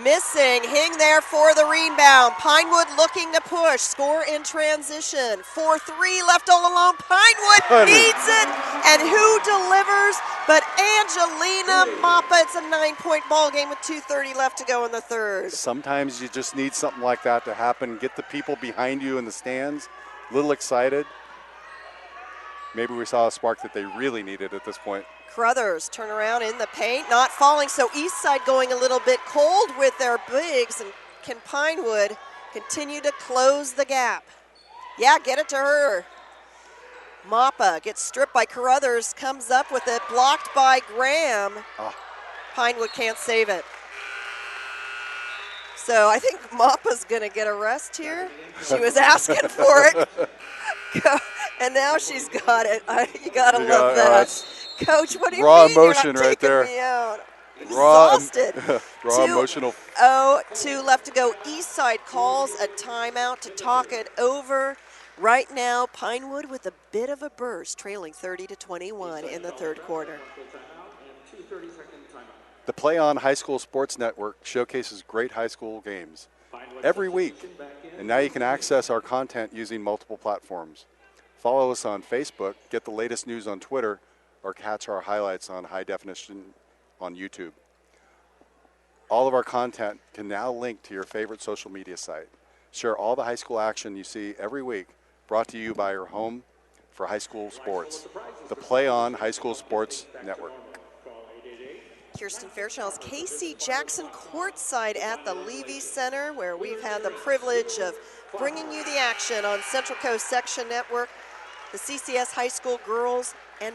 missing. Hing there for the rebound. Pinewood looking to push. Score in transition. 4-3 left all alone. Pinewood needs it. And who delivers but Angelina Mappa? It's a 9-point ball game with 2:30 left to go in the third. Sometimes you just need something like that to happen. Get the people behind you in the stands a little excited. Maybe we saw a spark that they really needed at this point. Carruthers turn around in the paint, not falling, so Eastside going a little bit cold with their bigs, and can Pinewood continue to close the gap? Yeah, get it to her. Mappa gets stripped by Carruthers, comes up with it, blocked by Graham. Pinewood can't save it. So I think Mappa's gonna get a rest here. She was asking for it. And now she's got it. You gotta love that. Coach, what do you raw mean emotion you're not right taking there. me out? Raw, Exhausted. raw emotional. 2 left to go. Eastside calls a timeout to talk it over. Right now, Pinewood with a bit of a burst, trailing 30-21 in the third quarter. The Play On High School Sports Network showcases great high school games every week, and now you can access our content using multiple platforms. Follow us on Facebook, get the latest news on Twitter, or catch our highlights on high definition on YouTube. All of our content can now link to your favorite social media site. Share all the high school action you see every week, brought to you by your home for high school sports, the Play On High School Sports Network. Kirsten Fairchild's Casey Jackson courtside at the Levy Center, where we've had the privilege of bringing you the action on Central Coast Section Network, the CCS High School Girls and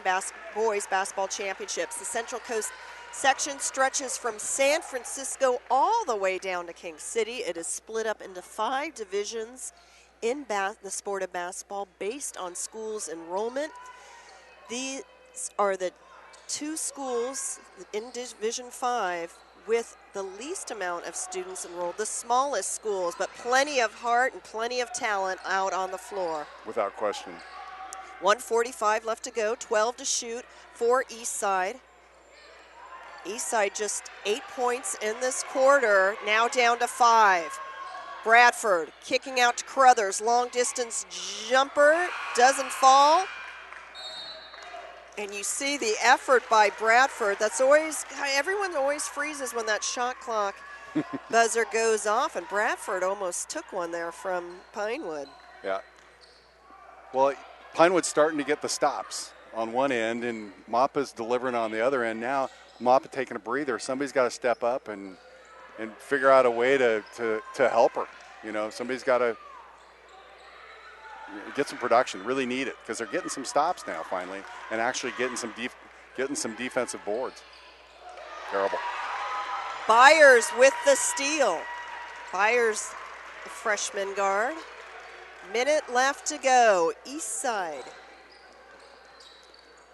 Boys Basketball Championships. The Central Coast Section stretches from San Francisco all the way down to King City. It is split up into 5 divisions in the sport of basketball based on schools enrollment. These are the 2 schools in Division 5 with the least amount of students enrolled, the smallest schools, but plenty of heart and plenty of talent out on the floor. Without question. 1:45 left to go, 12 to shoot for Eastside. Eastside just 8 points in this quarter, now down to 5. Bradford kicking out to Carruthers, long distance jumper, doesn't fall. And you see the effort by Bradford. That's always, everyone always freezes when that shot clock buzzer goes off, and Bradford almost took one there from Pinewood. Yeah. Well, Pinewood's starting to get the stops on one end, and Mappa's delivering on the other end. Now Mappa taking a breather. Somebody's got to step up and figure out a way to help her. You know, somebody's got to get some production. Really need it, because they're getting some stops now finally, and actually getting some defensive boards. Terrible. Byers with the steal. Byers, the freshman guard. Minute left to go. Eastside.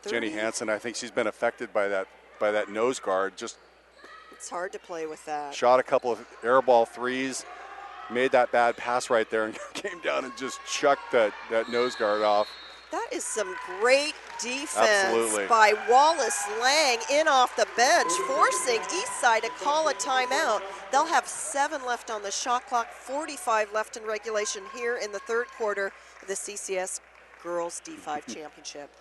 Jenny Hansen, I think she's been affected by that nose guard. Just it's hard to play with that. Shot a couple of air ball threes, made that bad pass right there, and came down and just chucked that nose guard off. That is some great defense Absolutely. by Wallace Lang in off the bench, forcing Eastside to call a timeout. They'll have 7 left on the shot clock, 45 left in regulation here in the third quarter of the CCS Girls D5 Championship.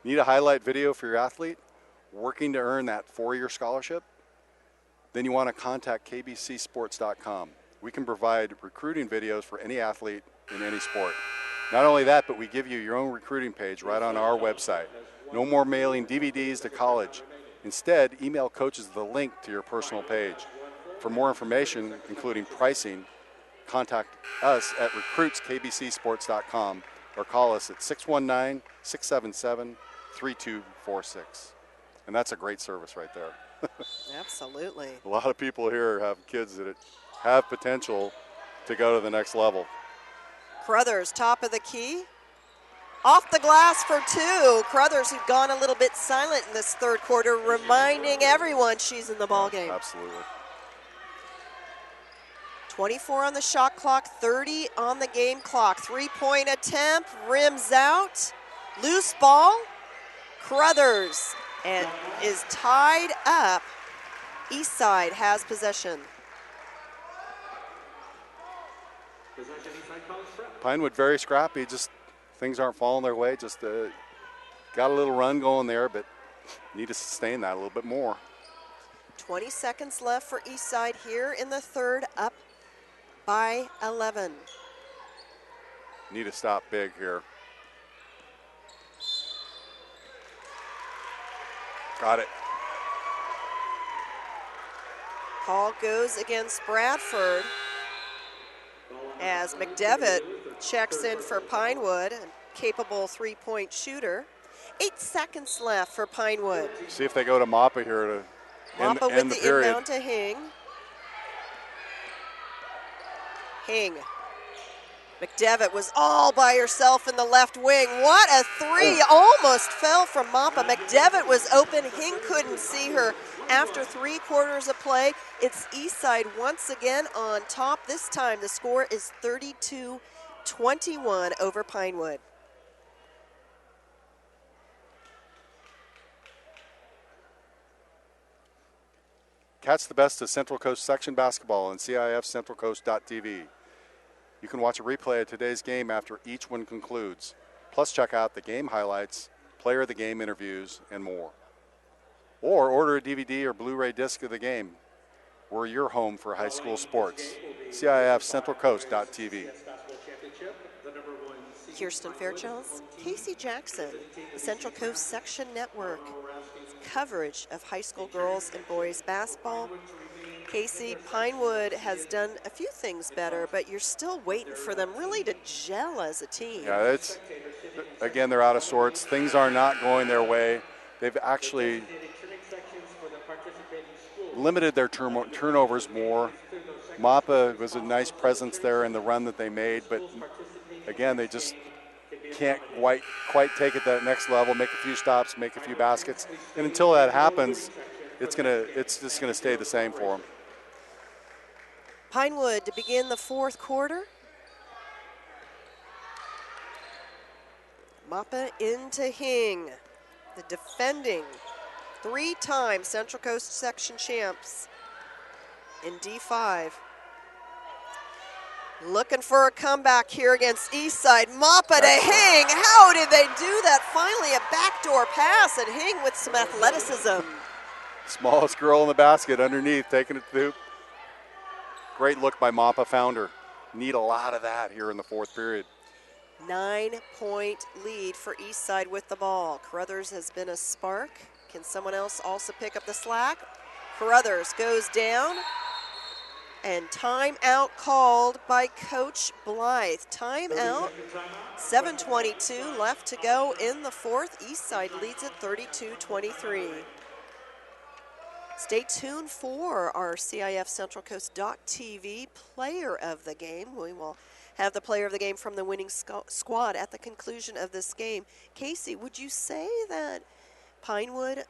Need a highlight video for your athlete working to earn that 4-year scholarship? Then you want to contact kbcsports.com. We can provide recruiting videos for any athlete in any sport. Not only that, but we give you your own recruiting page right on our website. No more mailing DVDs to college. Instead, email coaches the link to your personal page. For more information, including pricing, contact us at recruitskbcsports.com or call us at 619-677-3246. And that's a great service right there. Absolutely. A lot of people here have kids that have potential to go to the next level. Crothers, top of the key. Off the glass for two. Crothers, who'd gone a little bit silent in this third quarter, reminding everyone she's in the ball game. Absolutely. 24 on the shot clock, 30 on the game clock. Three-point attempt, rims out. Loose ball. Crothers and is tied up. Eastside has possession. Pinewood very scrappy, just things aren't falling their way. Just got a little run going there, but need to sustain that a little bit more. 20 seconds left for Eastside here in the third, up by 11. Need to stop big here. Got it. Call goes against Bradford as McDevitt checks in for Pinewood, a capable three-point shooter. 8 seconds left for Pinewood. See if they go to Mappa here to end with the the period. inbound to Hing. Hing. McDevitt was all by herself in the left wing. What a three, almost fell from Mappa. McDevitt was open, Hing couldn't see her. After 3 quarters of play, it's Eastside once again on top. This time the score is 32-21 over Pinewood. Catch the best of Central Coast section basketball on CIF-Centralcoast.tv. You can watch a replay of today's game after each one concludes. Plus, check out the game highlights, player of the game interviews, and more. Or order a DVD or Blu-ray disc of the game. We're your home for high school sports. CIF-Centralcoast.tv. Kirsten Fairchilds, Casey Jackson, the Central Coast Section Network. Coverage of high school girls and boys basketball. Casey, Pinewood has done a few things better, but you're still waiting for them really to gel as a team. Yeah, again, they're out of sorts. Things are not going their way. They've actually limited their turnovers more. Mappa was a nice presence there in the run that they made, but again, they just can't quite take it that next level, make a few stops, make a few baskets. And until that happens, it's just gonna stay the same for them. Pinewood to begin the fourth quarter. Mappa into Hing, the defending 3-time Central Coast Section champs in D5. Looking for a comeback here against Eastside. Mappa to Hing. How did they do that? Finally, a backdoor pass, and Hing with some athleticism. Smallest girl in the basket underneath, taking it to the hoop. Great look by Mappa, founder. Need a lot of that here in the fourth period. 9-point lead for Eastside with the ball. Crothers has been a spark. Can someone else also pick up the slack? Crothers goes down. And timeout called by Coach Blythe. Timeout, 7:22 left to go in the fourth. Eastside leads at 32-23. Stay tuned for our CIF-Centralcoast.tv player of the game. We will have the player of the game from the winning squad at the conclusion of this game. Casey, would you say that Pinewood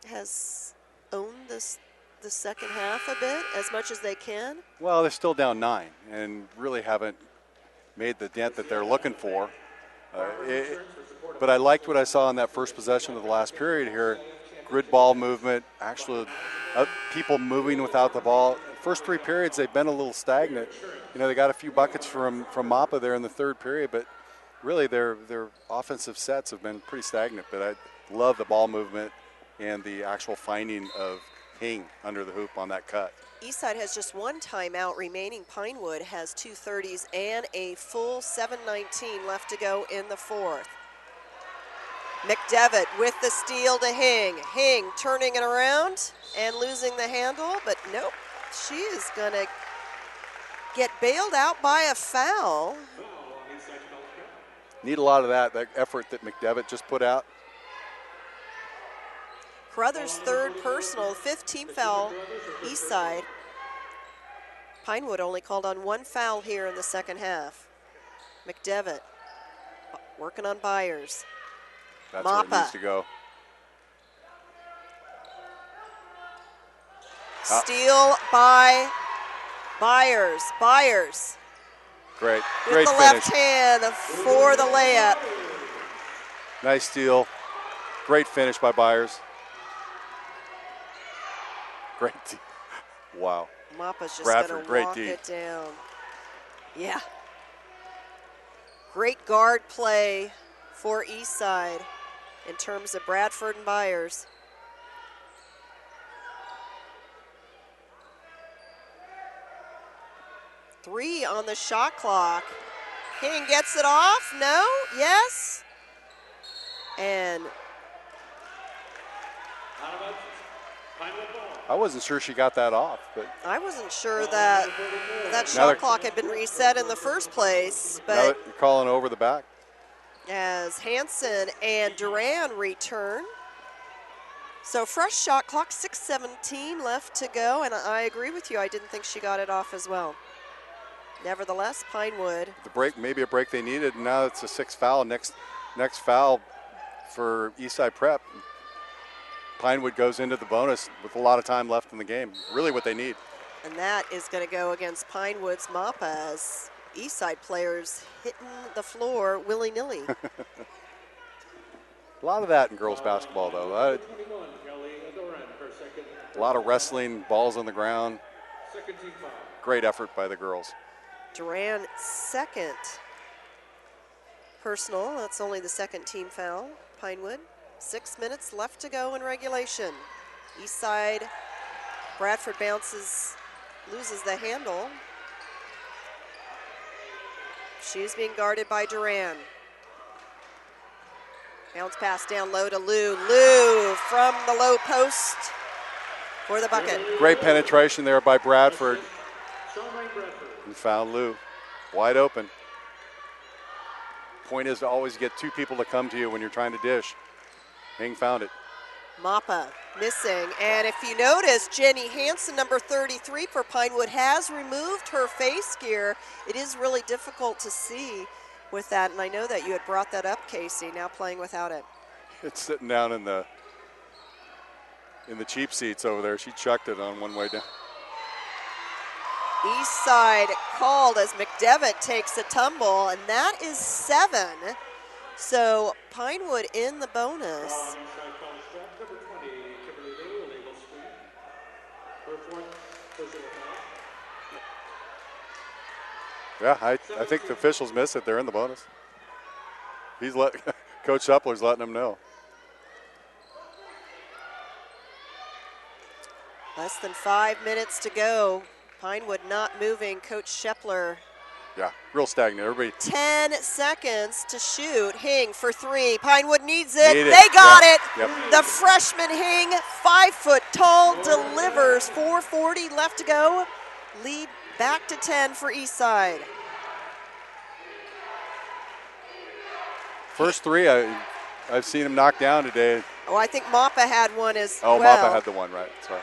has owned the second half a bit, as much as they can? Well, they're still down 9 and really haven't made the dent that they're looking for. But I liked what I saw in that first possession of the last period here. Grid ball movement, actually people moving without the ball. First 3 periods, they've been a little stagnant. You know, they got a few buckets from Mappa there in the third period, but really their offensive sets have been pretty stagnant. But I love the ball movement and the actual finding of Hing under the hoop on that cut. Eastside has just 1 timeout remaining. Pinewood has 2 30s and a full 7:19 left to go in the fourth. McDevitt with the steal to Hing. Hing turning it around and losing the handle, but nope. She is going to get bailed out by a foul. Need a lot of that effort that McDevitt just put out. Carruthers' third personal, 5th team foul, Eastside. Pinewood only called on 1 foul here in the second half. McDevitt working on Byers. That's where it needs to go. Steal by Byers. Byers. Great With finish. the left hand for the layup. Nice steal. Great finish by Byers. Great. Wow. Mappa's just Bradford, going to walk it down. Yeah. Great guard play for Eastside in terms of Bradford and Byers. Three on the shot clock. King gets it off. No? Yes? And I wasn't sure she got that off, but I wasn't sure that that shot clock had been reset in the first place. now But that you're calling over the back. as Hansen and Duran return. So fresh shot clock, 6:17 left to go, and I agree with you. I didn't think she got it off as well. Nevertheless, Pinewood. The break, maybe a break they needed, and now it's a 6th foul. Next foul for Eastside Prep. Pinewood goes into the bonus with a lot of time left in the game. Really what they need. And that is going to go against Pinewood's Mappa as Eastside players hitting the floor willy-nilly. A lot of that in girls basketball, though. A lot of wrestling, balls on the ground. Great effort by the girls. Duran, second personal. That's only the second team foul. Pinewood, 6 minutes left to go in regulation. Eastside, Bradford bounces, loses the handle. She's being guarded by Duran. Bounce pass down low to Lou. Lou from the low post for the bucket. Great penetration there by Bradford. And found Lou. Wide open. Point is to always get 2 people to come to you when you're trying to dish. Hing found it. Mappa missing. And if you notice, Jenny Hansen, number 33 for Pinewood, has removed her face gear. It is really difficult to see with that, and I know that you had brought that up, Casey, now playing without it. It's sitting down in the cheap seats over there. She chucked it on one way down. Eastside called as McDevitt takes a tumble, and that is 7. So Pinewood in the bonus. Yeah, I think the officials miss it. They're in the bonus. Coach Suppler's letting them know. Less than 5 minutes to go. Pinewood not moving. Coach Shepler. Yeah, real stagnant. Everybody. 10 seconds to shoot. Hing for 3. Pinewood needs it. Need it. They got Yep. it. Yep. The freshman Hing, 5 foot tall, delivers. 4:40 left to go. Lead back to 10 for Eastside. First 3, I've seen him knock down today. Oh, I think Mappa had one as Oh, well. Mappa had the one, right. Sorry.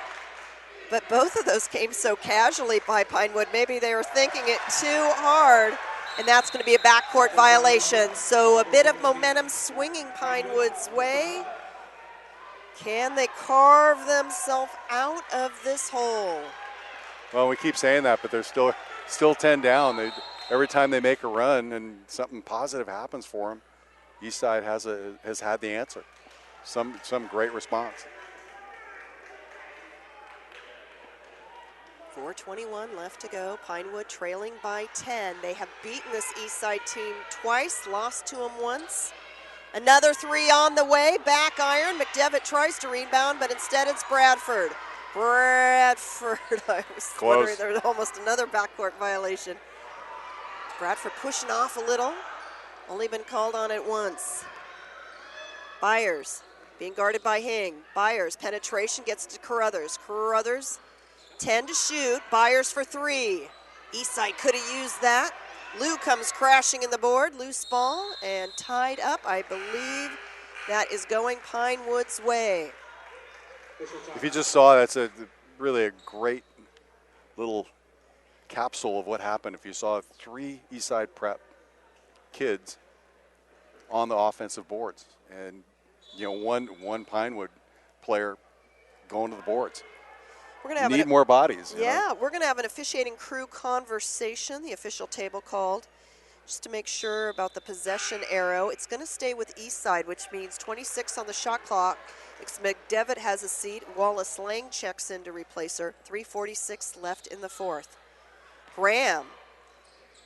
But both of those came so casually by Pinewood. Maybe they were thinking it too hard, and that's going to be a backcourt violation. So a bit of momentum swinging Pinewood's way. Can they carve themselves out of this hole? Well, we keep saying that, but they're still 10 down. Every time they make a run and something positive happens for them, Eastside has had the answer. Some great response. 4:21 left to go. Pinewood trailing by 10. They have beaten this Eastside team twice, lost to them once. Another 3 on the way, back iron. McDevitt tries to rebound, but instead it's Bradford. Bradford, I was wondering, there was almost another backcourt violation. Bradford pushing off a little, only been called on it once. Byers being guarded by Hing. Byers, penetration gets to Carruthers. Carruthers, 10 to shoot. Byers for 3. Eastside could have used that. Lou comes crashing in the board, loose ball, and tied up. I believe that is going Pinewood's way. If you just saw, that's really a great little capsule of what happened. If you saw 3 Eastside Prep kids on the offensive boards, and one Pinewood player going to the boards. We're gonna have need more bodies. Yeah, we're going to have an officiating crew conversation, the official table called, just to make sure about the possession arrow. It's going to stay with Eastside, which means 26 on the shot clock. McDevitt has a seat. Wallace Lang checks in to replace her. 3:46 left in the fourth. Graham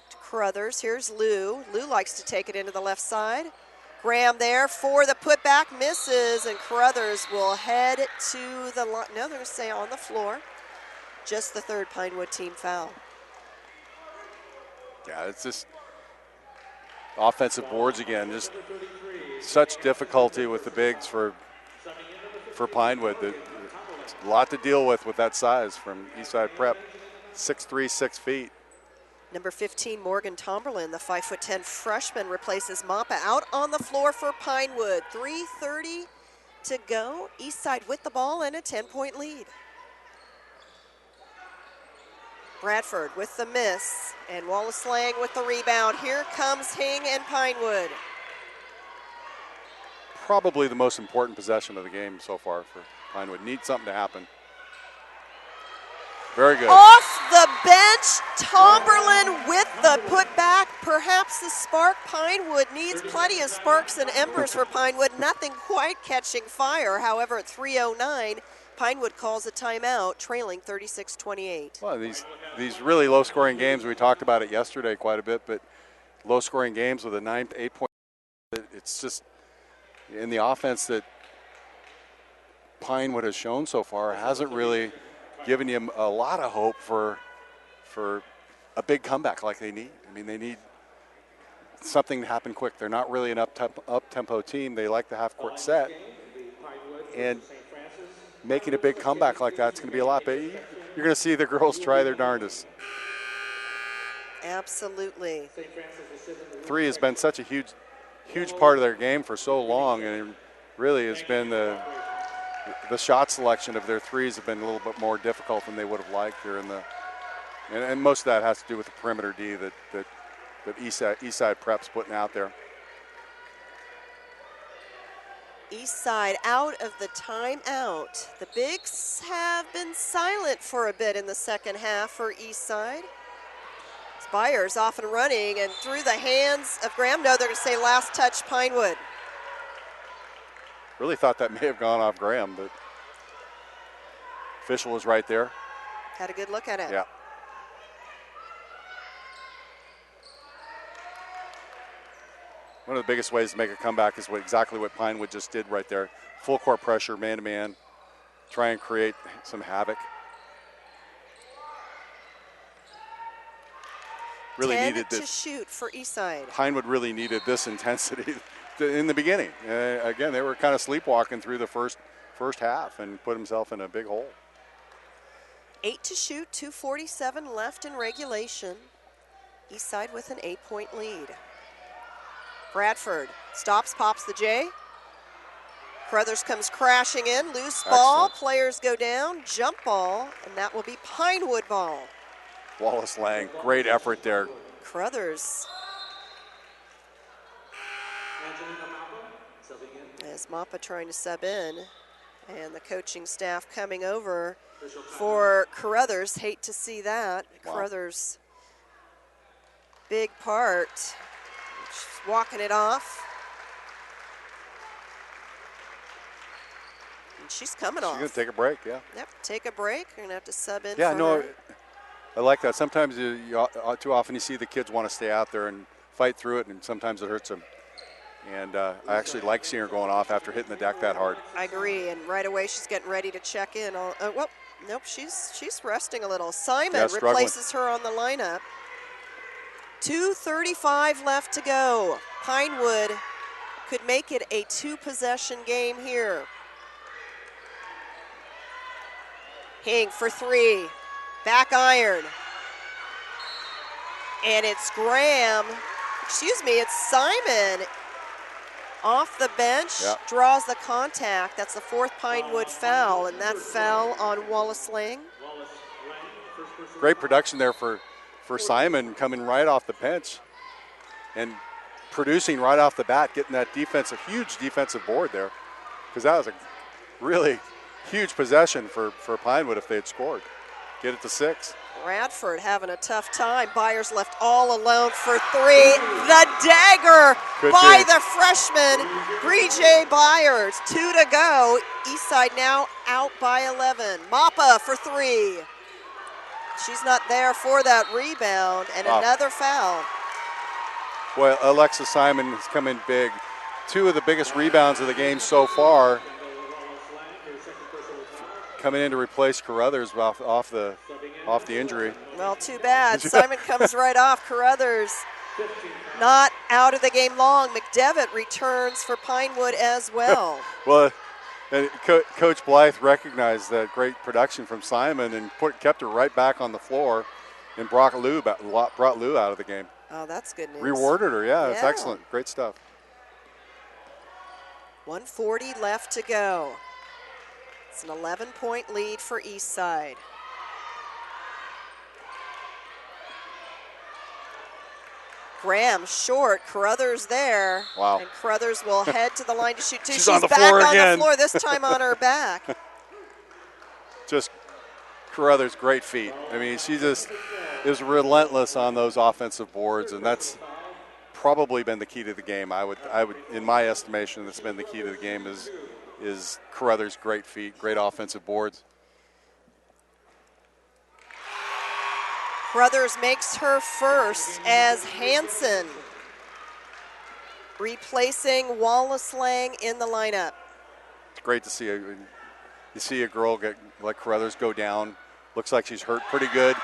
to Crothers. Here's Lou. Lou likes to take it into the left side. Graham there for the putback, misses, and Crothers will head to the line. No, they're going to say on the floor. Just the third Pinewood team foul. Yeah, it's just offensive boards again. Just such difficulty with the bigs for Pinewood. It's a lot to deal with that size from Eastside Prep. 6'3", 6 feet. Number 15, Morgan Tomberlin, the 5'10" freshman, replaces Mappa out on the floor for Pinewood. 3:30 to go. Eastside with the ball and a 10-point lead. Bradford with the miss, and Wallace Lang with the rebound. Here comes Hing and Pinewood. Probably the most important possession of the game so far for Pinewood. Need something to happen. Very good. Off the bench, Tomberlin with the putback. Perhaps the spark Pinewood needs. Plenty of sparks and embers for Pinewood. Nothing quite catching fire. However, at 3:09, Pinewood calls a timeout, trailing 36-28. Well, these really low-scoring games, we talked about it yesterday quite a bit, but low-scoring games with a 8-point, it's just in the offense that Pinewood has shown so far hasn't really given you a lot of hope for a big comeback like they need. I mean, they need something to happen quick. They're not really an up-tempo team. They like the half-court set. And making a big comeback like that's going to be a lot. But you're going to see the girls try their darndest. Absolutely. 3 has been such a huge part of their game for so long, and it really has been the shot selection of their threes have been a little bit more difficult than they would have liked here and most of that has to do with the perimeter D that Eastside Prep's putting out there. Eastside out of the timeout. The bigs have been silent for a bit in the second half for Eastside. Spires off and running and through the hands of Graham. No, they're going to say last touch Pinewood. Really thought that may have gone off Graham, but official was right there. Had a good look at it. Yeah. One of the biggest ways to make a comeback is exactly what Pinewood just did right there. Full court pressure, man-to-man, try and create some havoc. Really 10 needed this. to shoot for Eastside. Pinewood really needed this intensity in the beginning. Again, they were kind of sleepwalking through the first half and put himself in a big hole. 8 to shoot, 2:47 left in regulation. Eastside with an 8-point lead. Bradford stops, pops the J. Crothers comes crashing in, loose ball. Excellent. Players go down, jump ball, and that will be Pinewood ball. Wallace Lang, great effort there. Crothers. As Mappa trying to sub in, and the coaching staff coming over for Crothers. Hate to see that. Wow. Crothers, big part. She's walking it off. And she's coming off. She's going to take a break, yeah. Yep, take a break. You're going to have to sub in Yeah, for no, her. I like that. Sometimes too often you see the kids want to stay out there and fight through it, and sometimes it hurts them. And I actually like seeing her going off after hitting the deck that hard. I agree, and right away she's getting ready to check in. Well, nope, she's resting a little. Simon replaces her on the lineup. 2:35 left to go. Pinewood could make it a 2-possession game here. Hing for 3. Back iron. And it's it's Simon off the bench, draws the contact. That's the fourth Pinewood foul, and that fell on Wallace Lang. Great production there for Simon, coming right off the bench and producing right off the bat, getting that huge defensive board there, because that was a really huge possession for Pinewood if they had scored. Get it to 6. Radford having a tough time. Byers left all alone for 3. The dagger by the freshman, Bree Byers. 2 to go. Eastside now out by 11. Mappa for 3. She's not there for that rebound, and another foul. Well, Alexa Simon has come in big. 2 of the biggest rebounds of the game so far, coming in to replace Carruthers off the injury. Well, too bad. Simon comes right off. Carruthers not out of the game long. McDevitt returns for Pinewood as well. Well, and Coach Blythe recognized that great production from Simon and kept her right back on the floor and brought Lou out of the game. Oh, that's good news. Rewarded her, yeah. It's excellent. Great stuff. 1:40 left to go. It's an 11-point lead for Eastside. Graham short, Carruthers there. Wow. And Carruthers will head to the line to shoot 2. She's on the back floor on again. the floor, this time on her back. Just Carruthers, great feet. I mean, she just is relentless on those offensive boards, and that's probably been the key to the game. I would, in my estimation, that's been the key to the game is Carruthers' great feet, great offensive boards. Carruthers makes her first as Hanson replacing Wallace Lang in the lineup. It's great to see a girl like Carruthers go down. Looks like she's hurt pretty good.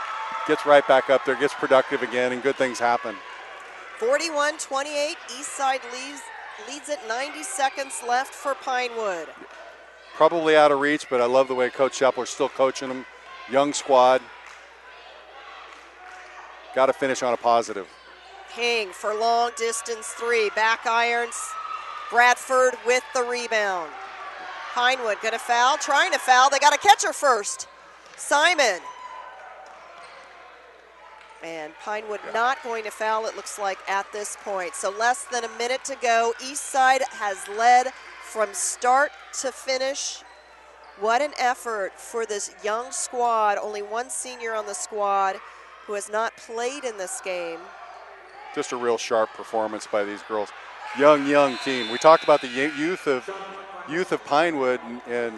Gets right back up there, gets productive again, and good things happen. 41-28, Eastside leads it. 90 seconds left for Pinewood. Probably out of reach, but I love the way Coach Shepler's still coaching them. Young squad. Got to finish on a positive. King for long distance 3. Back irons. Bradford with the rebound. Pinewood going to foul, trying to foul. They got to catch her first. Simon. And Pinewood not going to foul, it looks like, at this point. So less than a minute to go. Eastside has led from start to finish. What an effort for this young squad. Only one senior on the squad who has not played in this game. Just a real sharp performance by these girls. Young team. We talked about the youth of Pinewood, but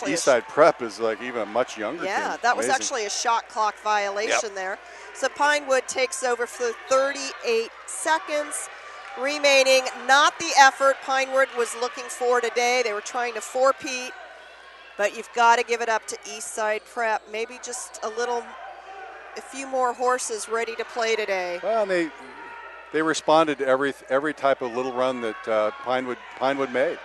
Eastside Prep is like even a much younger team. Yeah, that was Amazing. Actually a shot clock violation there. So Pinewood takes over for 38 seconds remaining. Not the effort Pinewood was looking for today. They were trying to four-peat. But you've got to give it up to Eastside Prep. Maybe just a few more horses ready to play today. Well, they responded to every type of little run that Pinewood made.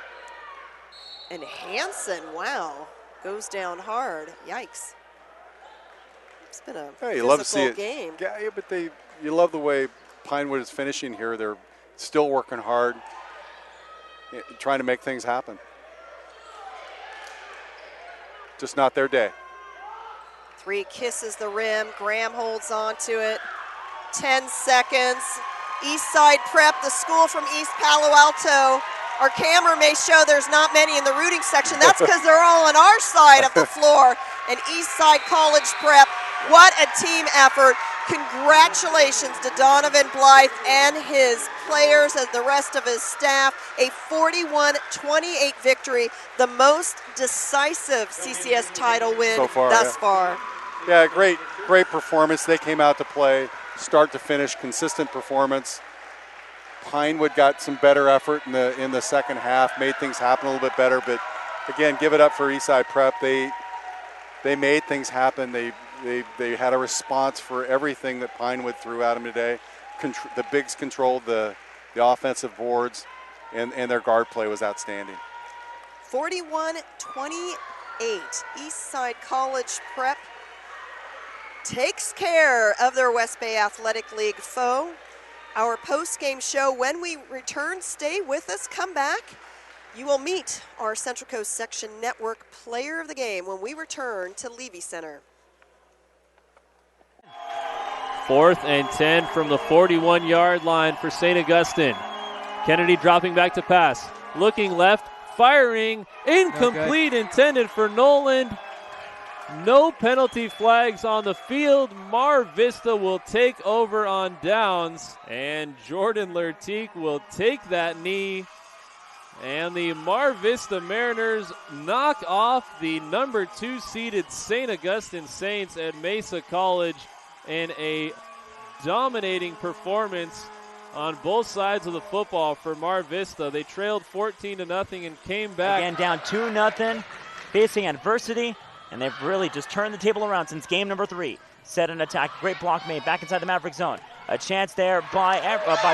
And Hanson, wow, goes down hard. Yikes! It's been a you love to see physical it. game. Yeah, but you love the way Pinewood is finishing here. They're still working hard, trying to make things happen. Just not their day. 3 kisses the rim. Graham holds on to it. 10 seconds. Eastside Prep, the school from East Palo Alto. Our camera may show there's not many in the rooting section. That's because they're all on our side of the floor. And Eastside College Prep, what a team effort. Congratulations to Donovan Blythe and his players and the rest of his staff. A 41-28 victory, the most decisive CCS title win so far, thus far. Yeah, great performance. They came out to play, start to finish, consistent performance. Pinewood got some better effort in the second half, made things happen a little bit better. But again, give it up for Eastside Prep. They made things happen. They had a response for everything that Pinewood threw at them today. The bigs controlled the offensive boards, and their guard play was outstanding. 41-28, Eastside College Prep takes care of their West Bay Athletic League foe. Our post-game show, when we return, stay with us, come back. You will meet our Central Coast Section Network player of the game when we return to Levy Center. 4th and 10 from the 41-yard line for St. Augustine. Kennedy dropping back to pass. Looking left, firing, incomplete, intended for Noland. No penalty flags on the field. Mar Vista will take over on downs, and Jordan Lertique will take that knee. And the Mar Vista Mariners knock off the number 2 seeded St. Augustine Saints at Mesa College in a dominating performance on both sides of the football for Mar Vista. They trailed 14-0 and came back. Again, down 2-0, facing adversity, and they've really just turned the table around since game number 3. Set an attack, great block made back inside the Maverick zone. A chance there by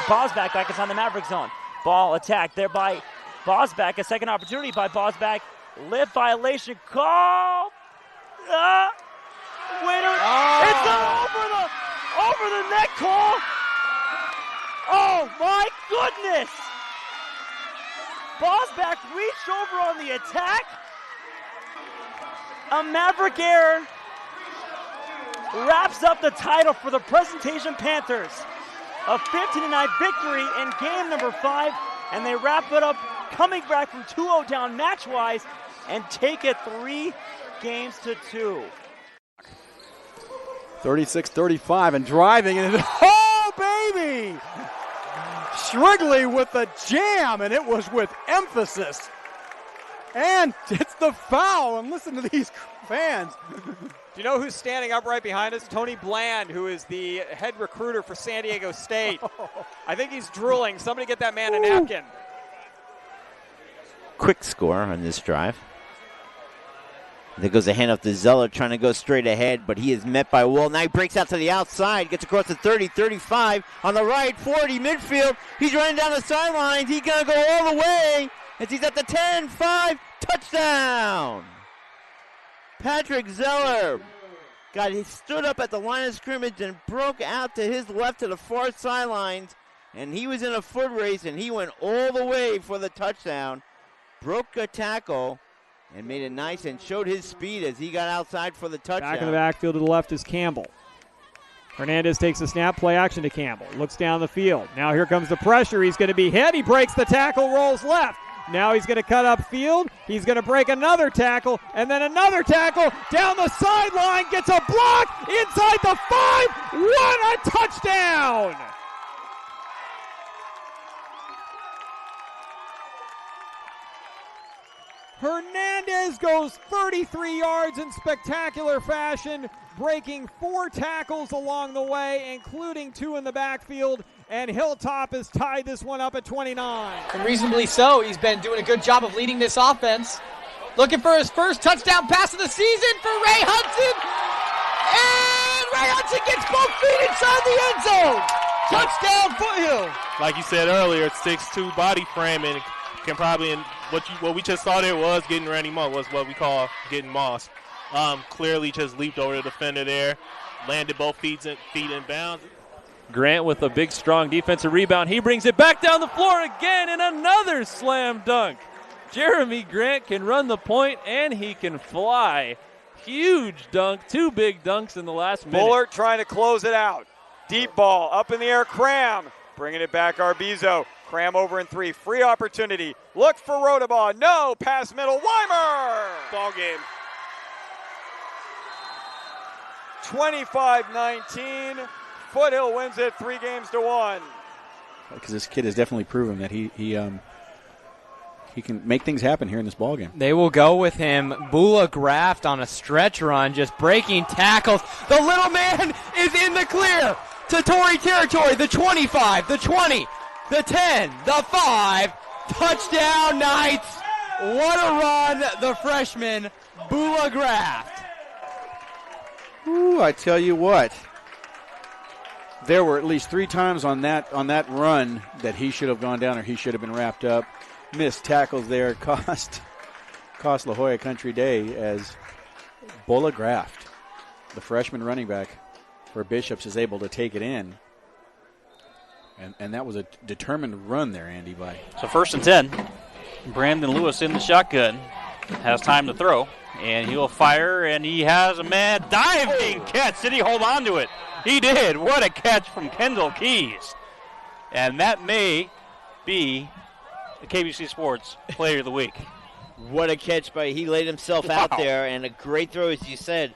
Bosback back inside the Maverick zone. Ball attacked there by Bosback, a second opportunity by Bosback. Lift violation call. It's over the neck call. Oh my goodness! Bosback reached over on the attack. A Maverick error wraps up the title for the Presentation Panthers. A 15-9 victory in game number 5, and they wrap it up coming back from 2-0 down match-wise and take it 3 games to 2. 36-35 and driving, and oh, baby! Shrigley with the jam, and it was with emphasis. And it's the foul, and listen to these fans. Do you know who's standing up right behind us? Tony Bland, who is the head recruiter for San Diego State. I think he's drooling. Somebody get that man a napkin. Quick score on this drive. There goes a handoff to Zeller, trying to go straight ahead, but he is met by Wall. Now he breaks out to the outside, gets across the 30, 35, on the right, 40, midfield. He's running down the sidelines. He's going to go all the way as he's at the 10, 5, touchdown. Patrick Zeller he stood up at the line of scrimmage and broke out to his left to the far sidelines, and he was in a foot race, and he went all the way for the touchdown. Broke a tackle and made it nice and showed his speed as he got outside for the touchdown. Back in the backfield to the left is Campbell. Hernandez takes a snap, play action to Campbell. Looks down the field. Now here comes the pressure. He's going to be hit. He breaks the tackle, rolls left. Now he's going to cut upfield. He's going to break another tackle, and then another tackle down the sideline. Gets a block inside the 5. What a touchdown! Hernandez goes 33 yards in spectacular fashion, breaking 4 tackles along the way, including 2 in the backfield, and Hilltop has tied this one up at 29. And reasonably so. He's been doing a good job of leading this offense. Looking for his first touchdown pass of the season for Ray Hudson. And Ray Hudson gets both feet inside the end zone. Touchdown, Foothill. Like you said earlier, it's 6'2" body frame, and can probably, what we just saw there was getting Randy Moss, was what we call getting Moss. Clearly just leaped over the defender there, landed both feet in bounds. Grant with a big, strong defensive rebound. He brings it back down the floor again, and another slam dunk. Jeremy Grant can run the point, and he can fly. Huge dunk, 2 big dunks in the last minute. Bullard trying to close it out. Deep ball, up in the air, Cram. Bringing it back, Arbizo. Cram over in 3, free opportunity. Look for Rodabaugh, no, pass middle, Weimer. Ball game. 25-19. Foothill wins it 3-1. Because this kid has definitely proven that he can make things happen here in this ball game. They will go with him. Bula Graft on a stretch run, just breaking tackles. The little man is in the clear to Tory territory. The 25, the 20, the 10, the 5. Touchdown Knights. What a run, the freshman, Bula Graft. Ooh, I tell you what. There were at least 3 times on that run that he should have gone down or he should have been wrapped up. Missed tackles there cost La Jolla Country Day as Bula Graft, the freshman running back, where Bishops is able to take it in. And that was a determined run there, Andy, by. So 1st and 10. Brandon Lewis in the shotgun. Has time to throw. And he'll fire, and he has a man diving catch. Did he hold on to it? He did. What a catch from Kendall Keys. And that may be the KBC Sports Player of the Week. What a catch he laid himself out there, and a great throw, as you said.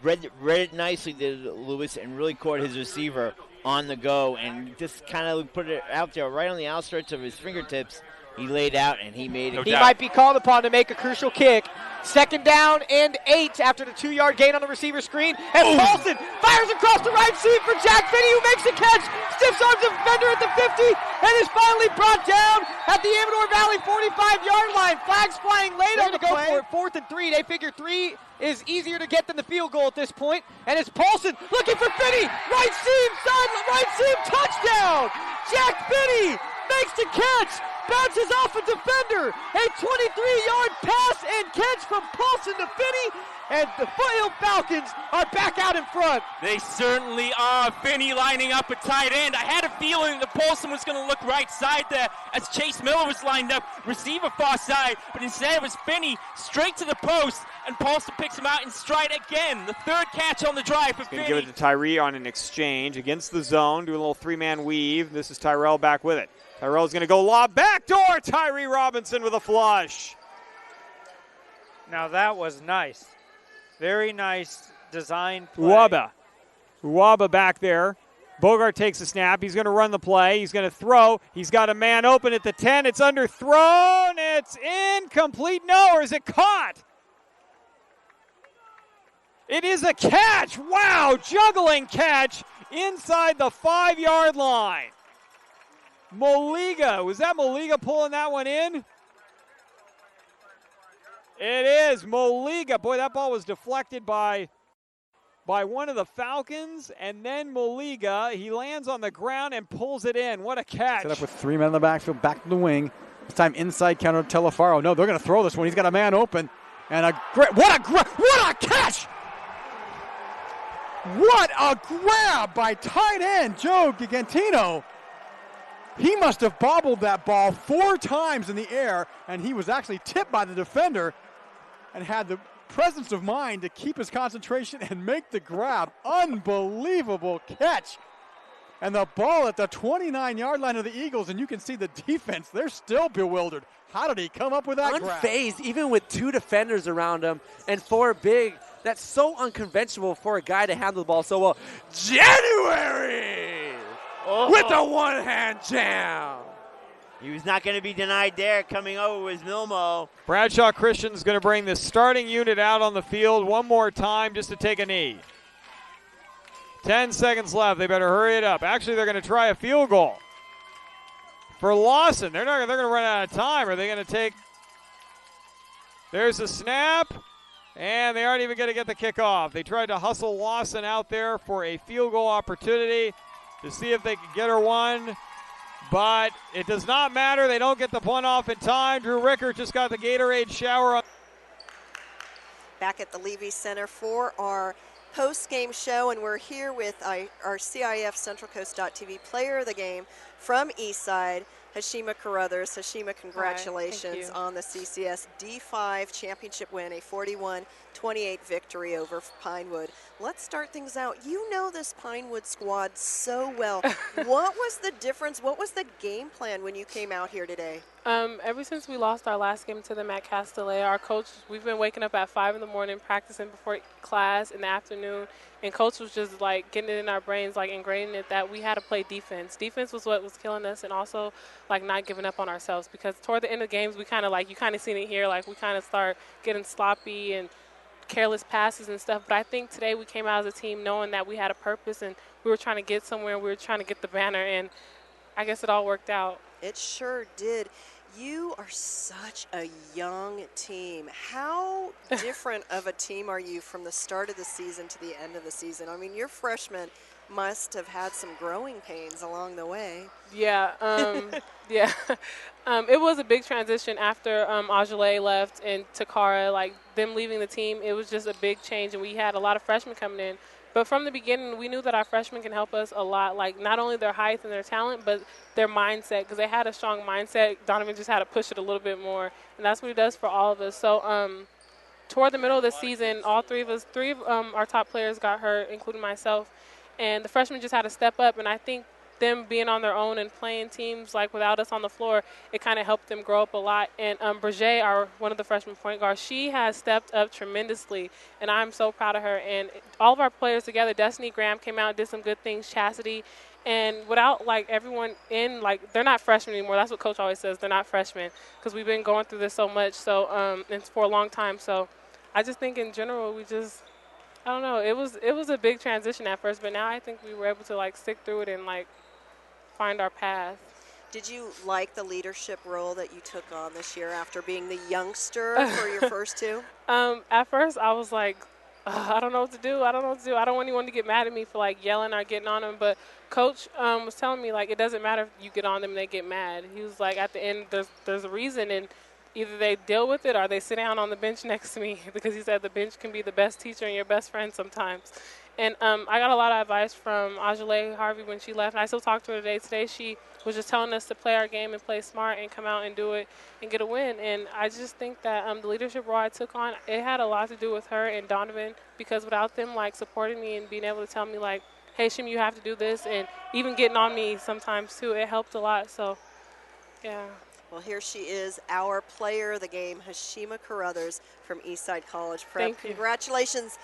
Read it nicely, did Lewis, and really caught his receiver on the go, and just kind of put it out there right on the outstretch of his fingertips. He laid out, and he made it. He might be called upon to make a crucial kick. 2nd down and 8 after the 2-yard gain on the receiver screen. And Paulson fires across the right seam for Jack Finney, who makes the catch. Stiffs arms the defender at the 50 and is finally brought down at the Amador Valley 45-yard line. Flags flying late on the play. Go for it. 4th and 3. They figure 3 is easier to get than the field goal at this point. And it's Paulson looking for Finney. Right seam, touchdown. Jack Finney makes the catch. Bounces off a defender. A 23-yard pass and catch from Paulson to Finney. And the Foothill Falcons are back out in front. They certainly are. Finney lining up at tight end. I had a feeling that Paulson was going to look right side there as Chase Miller was lined up. Receiver far side. But instead it was Finney straight to the post. And Paulson picks him out in stride again. The 3rd catch on the drive for Finney. Going to give it to Tyree on an exchange against the zone. Do a little 3-man weave. This is Tyrell back with it. Tyrell's going to go lob backdoor. Tyree Robinson with a flush. Now that was nice. Very nice design play. Uwaba back there. Bogart takes a snap. He's going to run the play. He's going to throw. He's got a man open at the 10. It's underthrown. It's incomplete. No, or is it caught? It is a catch. Wow, juggling catch inside the 5-yard line. Moliga. Was that Moliga pulling that one in? It is Moliga. Boy, that ball was deflected by one of the Falcons, and then Moliga, he lands on the ground and pulls it in. What a catch. Set up with 3 men in the backfield, back to the wing. This time inside counter to Telefaro. No, they're going to throw this one. He's got a man open. And what a catch! What a grab by tight end Joe Gigantino. He must have bobbled that ball 4 times in the air, and he was actually tipped by the defender and had the presence of mind to keep his concentration and make the grab. Unbelievable catch. And the ball at the 29-yard line of the Eagles, and you can see the defense, they're still bewildered. How did he come up with that grab? Unfazed, even with 2 defenders around him and 4 big. That's so unconventional for a guy to handle the ball so well. January with a one-hand jam. He was not going to be denied there. Coming over was Milmo. Bradshaw Christian's going to bring the starting unit out on the field one more time just to take a knee. 10 seconds left. They better hurry it up. Actually, they're going to try a field goal for Lawson. They're going to run out of time. Are they going to take? There's a snap, and they aren't even going to get the kickoff. They tried to hustle Lawson out there for a field goal opportunity to see if they could get her one. But it does not matter. They don't get the punt off in time. Drew Rickert just got the Gatorade shower. Back at the Levy Center for our post-game show, and we're here with our CIF-Central Coast.tv player of the game from Eastside, Hashima Carruthers. Hashima, congratulations on the CCS D5 championship win, a 41-28 victory over Pinewood. Let's start things out. You know this Pinewood squad so well. What was the difference? What was the game plan when you came out here today? Ever since we lost our last game to them at Castellet, our coach, we've been waking up at 5 in the morning, practicing before class in the afternoon, and coach was just like getting it in our brains, like ingraining it that we had to play defense. Defense was what was killing us, and also like not giving up on ourselves, because toward the end of games, we kind of like, you kind of seen it here, like we kind of start getting sloppy and careless passes and stuff. But I think today we came out as a team knowing that we had a purpose and we were trying to get somewhere, and we were trying to get the banner, and I guess it all worked out. It sure did. You are such a young team. How different of a team are you from the start of the season to the end of the season? I mean, your freshmen must have had some growing pains along the way. Yeah, yeah. It was a big transition after Ajale left and Takara, like them leaving the team. It was just a big change, and we had a lot of freshmen coming in. But from the beginning, we knew that our freshmen can help us a lot, like not only their height and their talent, but their mindset, because they had a strong mindset. Donovan just had to push it a little bit more, and that's what he does for all of us. So toward the middle of the season, all three of our top players got hurt, including myself, and the freshmen just had to step up, and I think them being on their own and playing teams like without us on the floor, it kind of helped them grow up a lot. And Berger, one of the freshman point guards, she has stepped up tremendously, and I'm so proud of her. And all of our players together, Destiny Graham came out and did some good things, Chastity, and without like everyone in, like they're not freshmen anymore. That's what Coach always says, they're not freshmen, because we've been going through this so much, so it's for a long time. So I just think in general I don't know, it was a big transition at first, but now I think we were able to like stick through it and like find our path. Did you like the leadership role that you took on this year after being the youngster for your first two? At first, I was like, I don't know what to do. I don't want anyone to get mad at me for like yelling or getting on them. But Coach was telling me like it doesn't matter if you get on them and they get mad. He was like, at the end, there's a reason, and either they deal with it or they sit down on the bench next to me, because he said the bench can be the best teacher and your best friend sometimes. And I got a lot of advice from Ajale Harvey when she left. And I still talk to her today. Today she was just telling us to play our game and play smart and come out and do it and get a win. And I just think that the leadership role I took on, it had a lot to do with her and Donovan, because without them like supporting me and being able to tell me like, hey, Shim, you have to do this, and even getting on me sometimes too, it helped a lot. So, yeah. Well, here she is, our player of the game, Hashima Carruthers from Eastside College Prep. Thank you. Congratulations.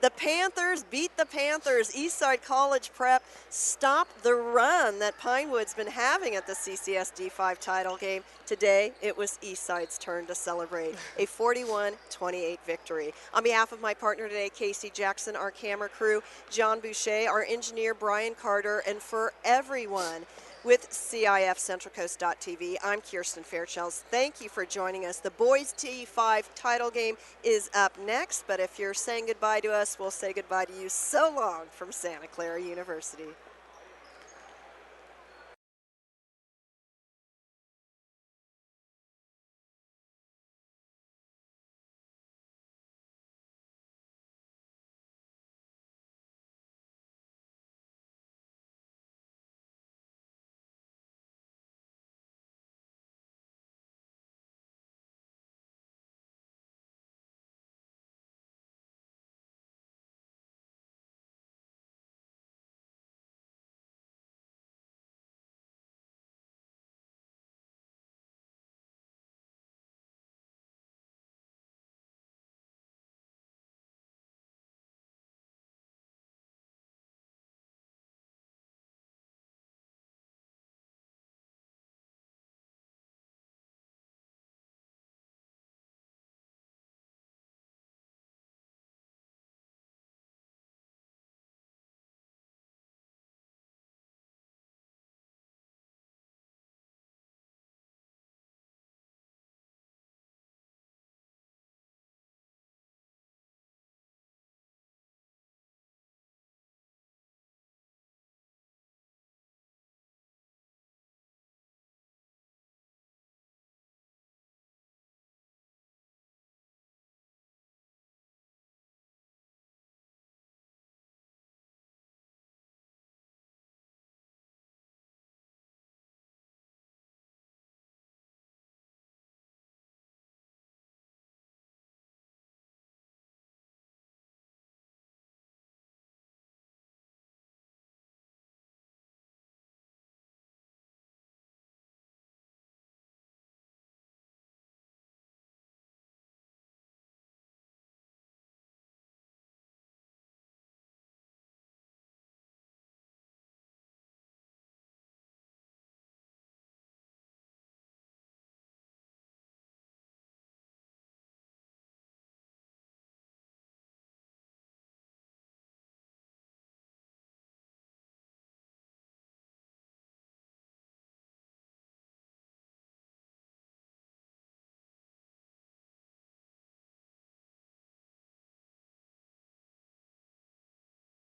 The Panthers beat the Panthers. Eastside College Prep stopped the run that Pinewood's been having at the CCS D5 title game. Today, it was Eastside's turn to celebrate a 41-28 victory. On behalf of my partner today, Casey Jackson, our camera crew, John Boucher, our engineer, Brian Carter, and for everyone with CIF-Central-Coast.tv, I'm Kirsten Fairchilds. Thank you for joining us. The boys T5 title game is up next, but if you're saying goodbye to us, we'll say goodbye to you. So long from Santa Clara University.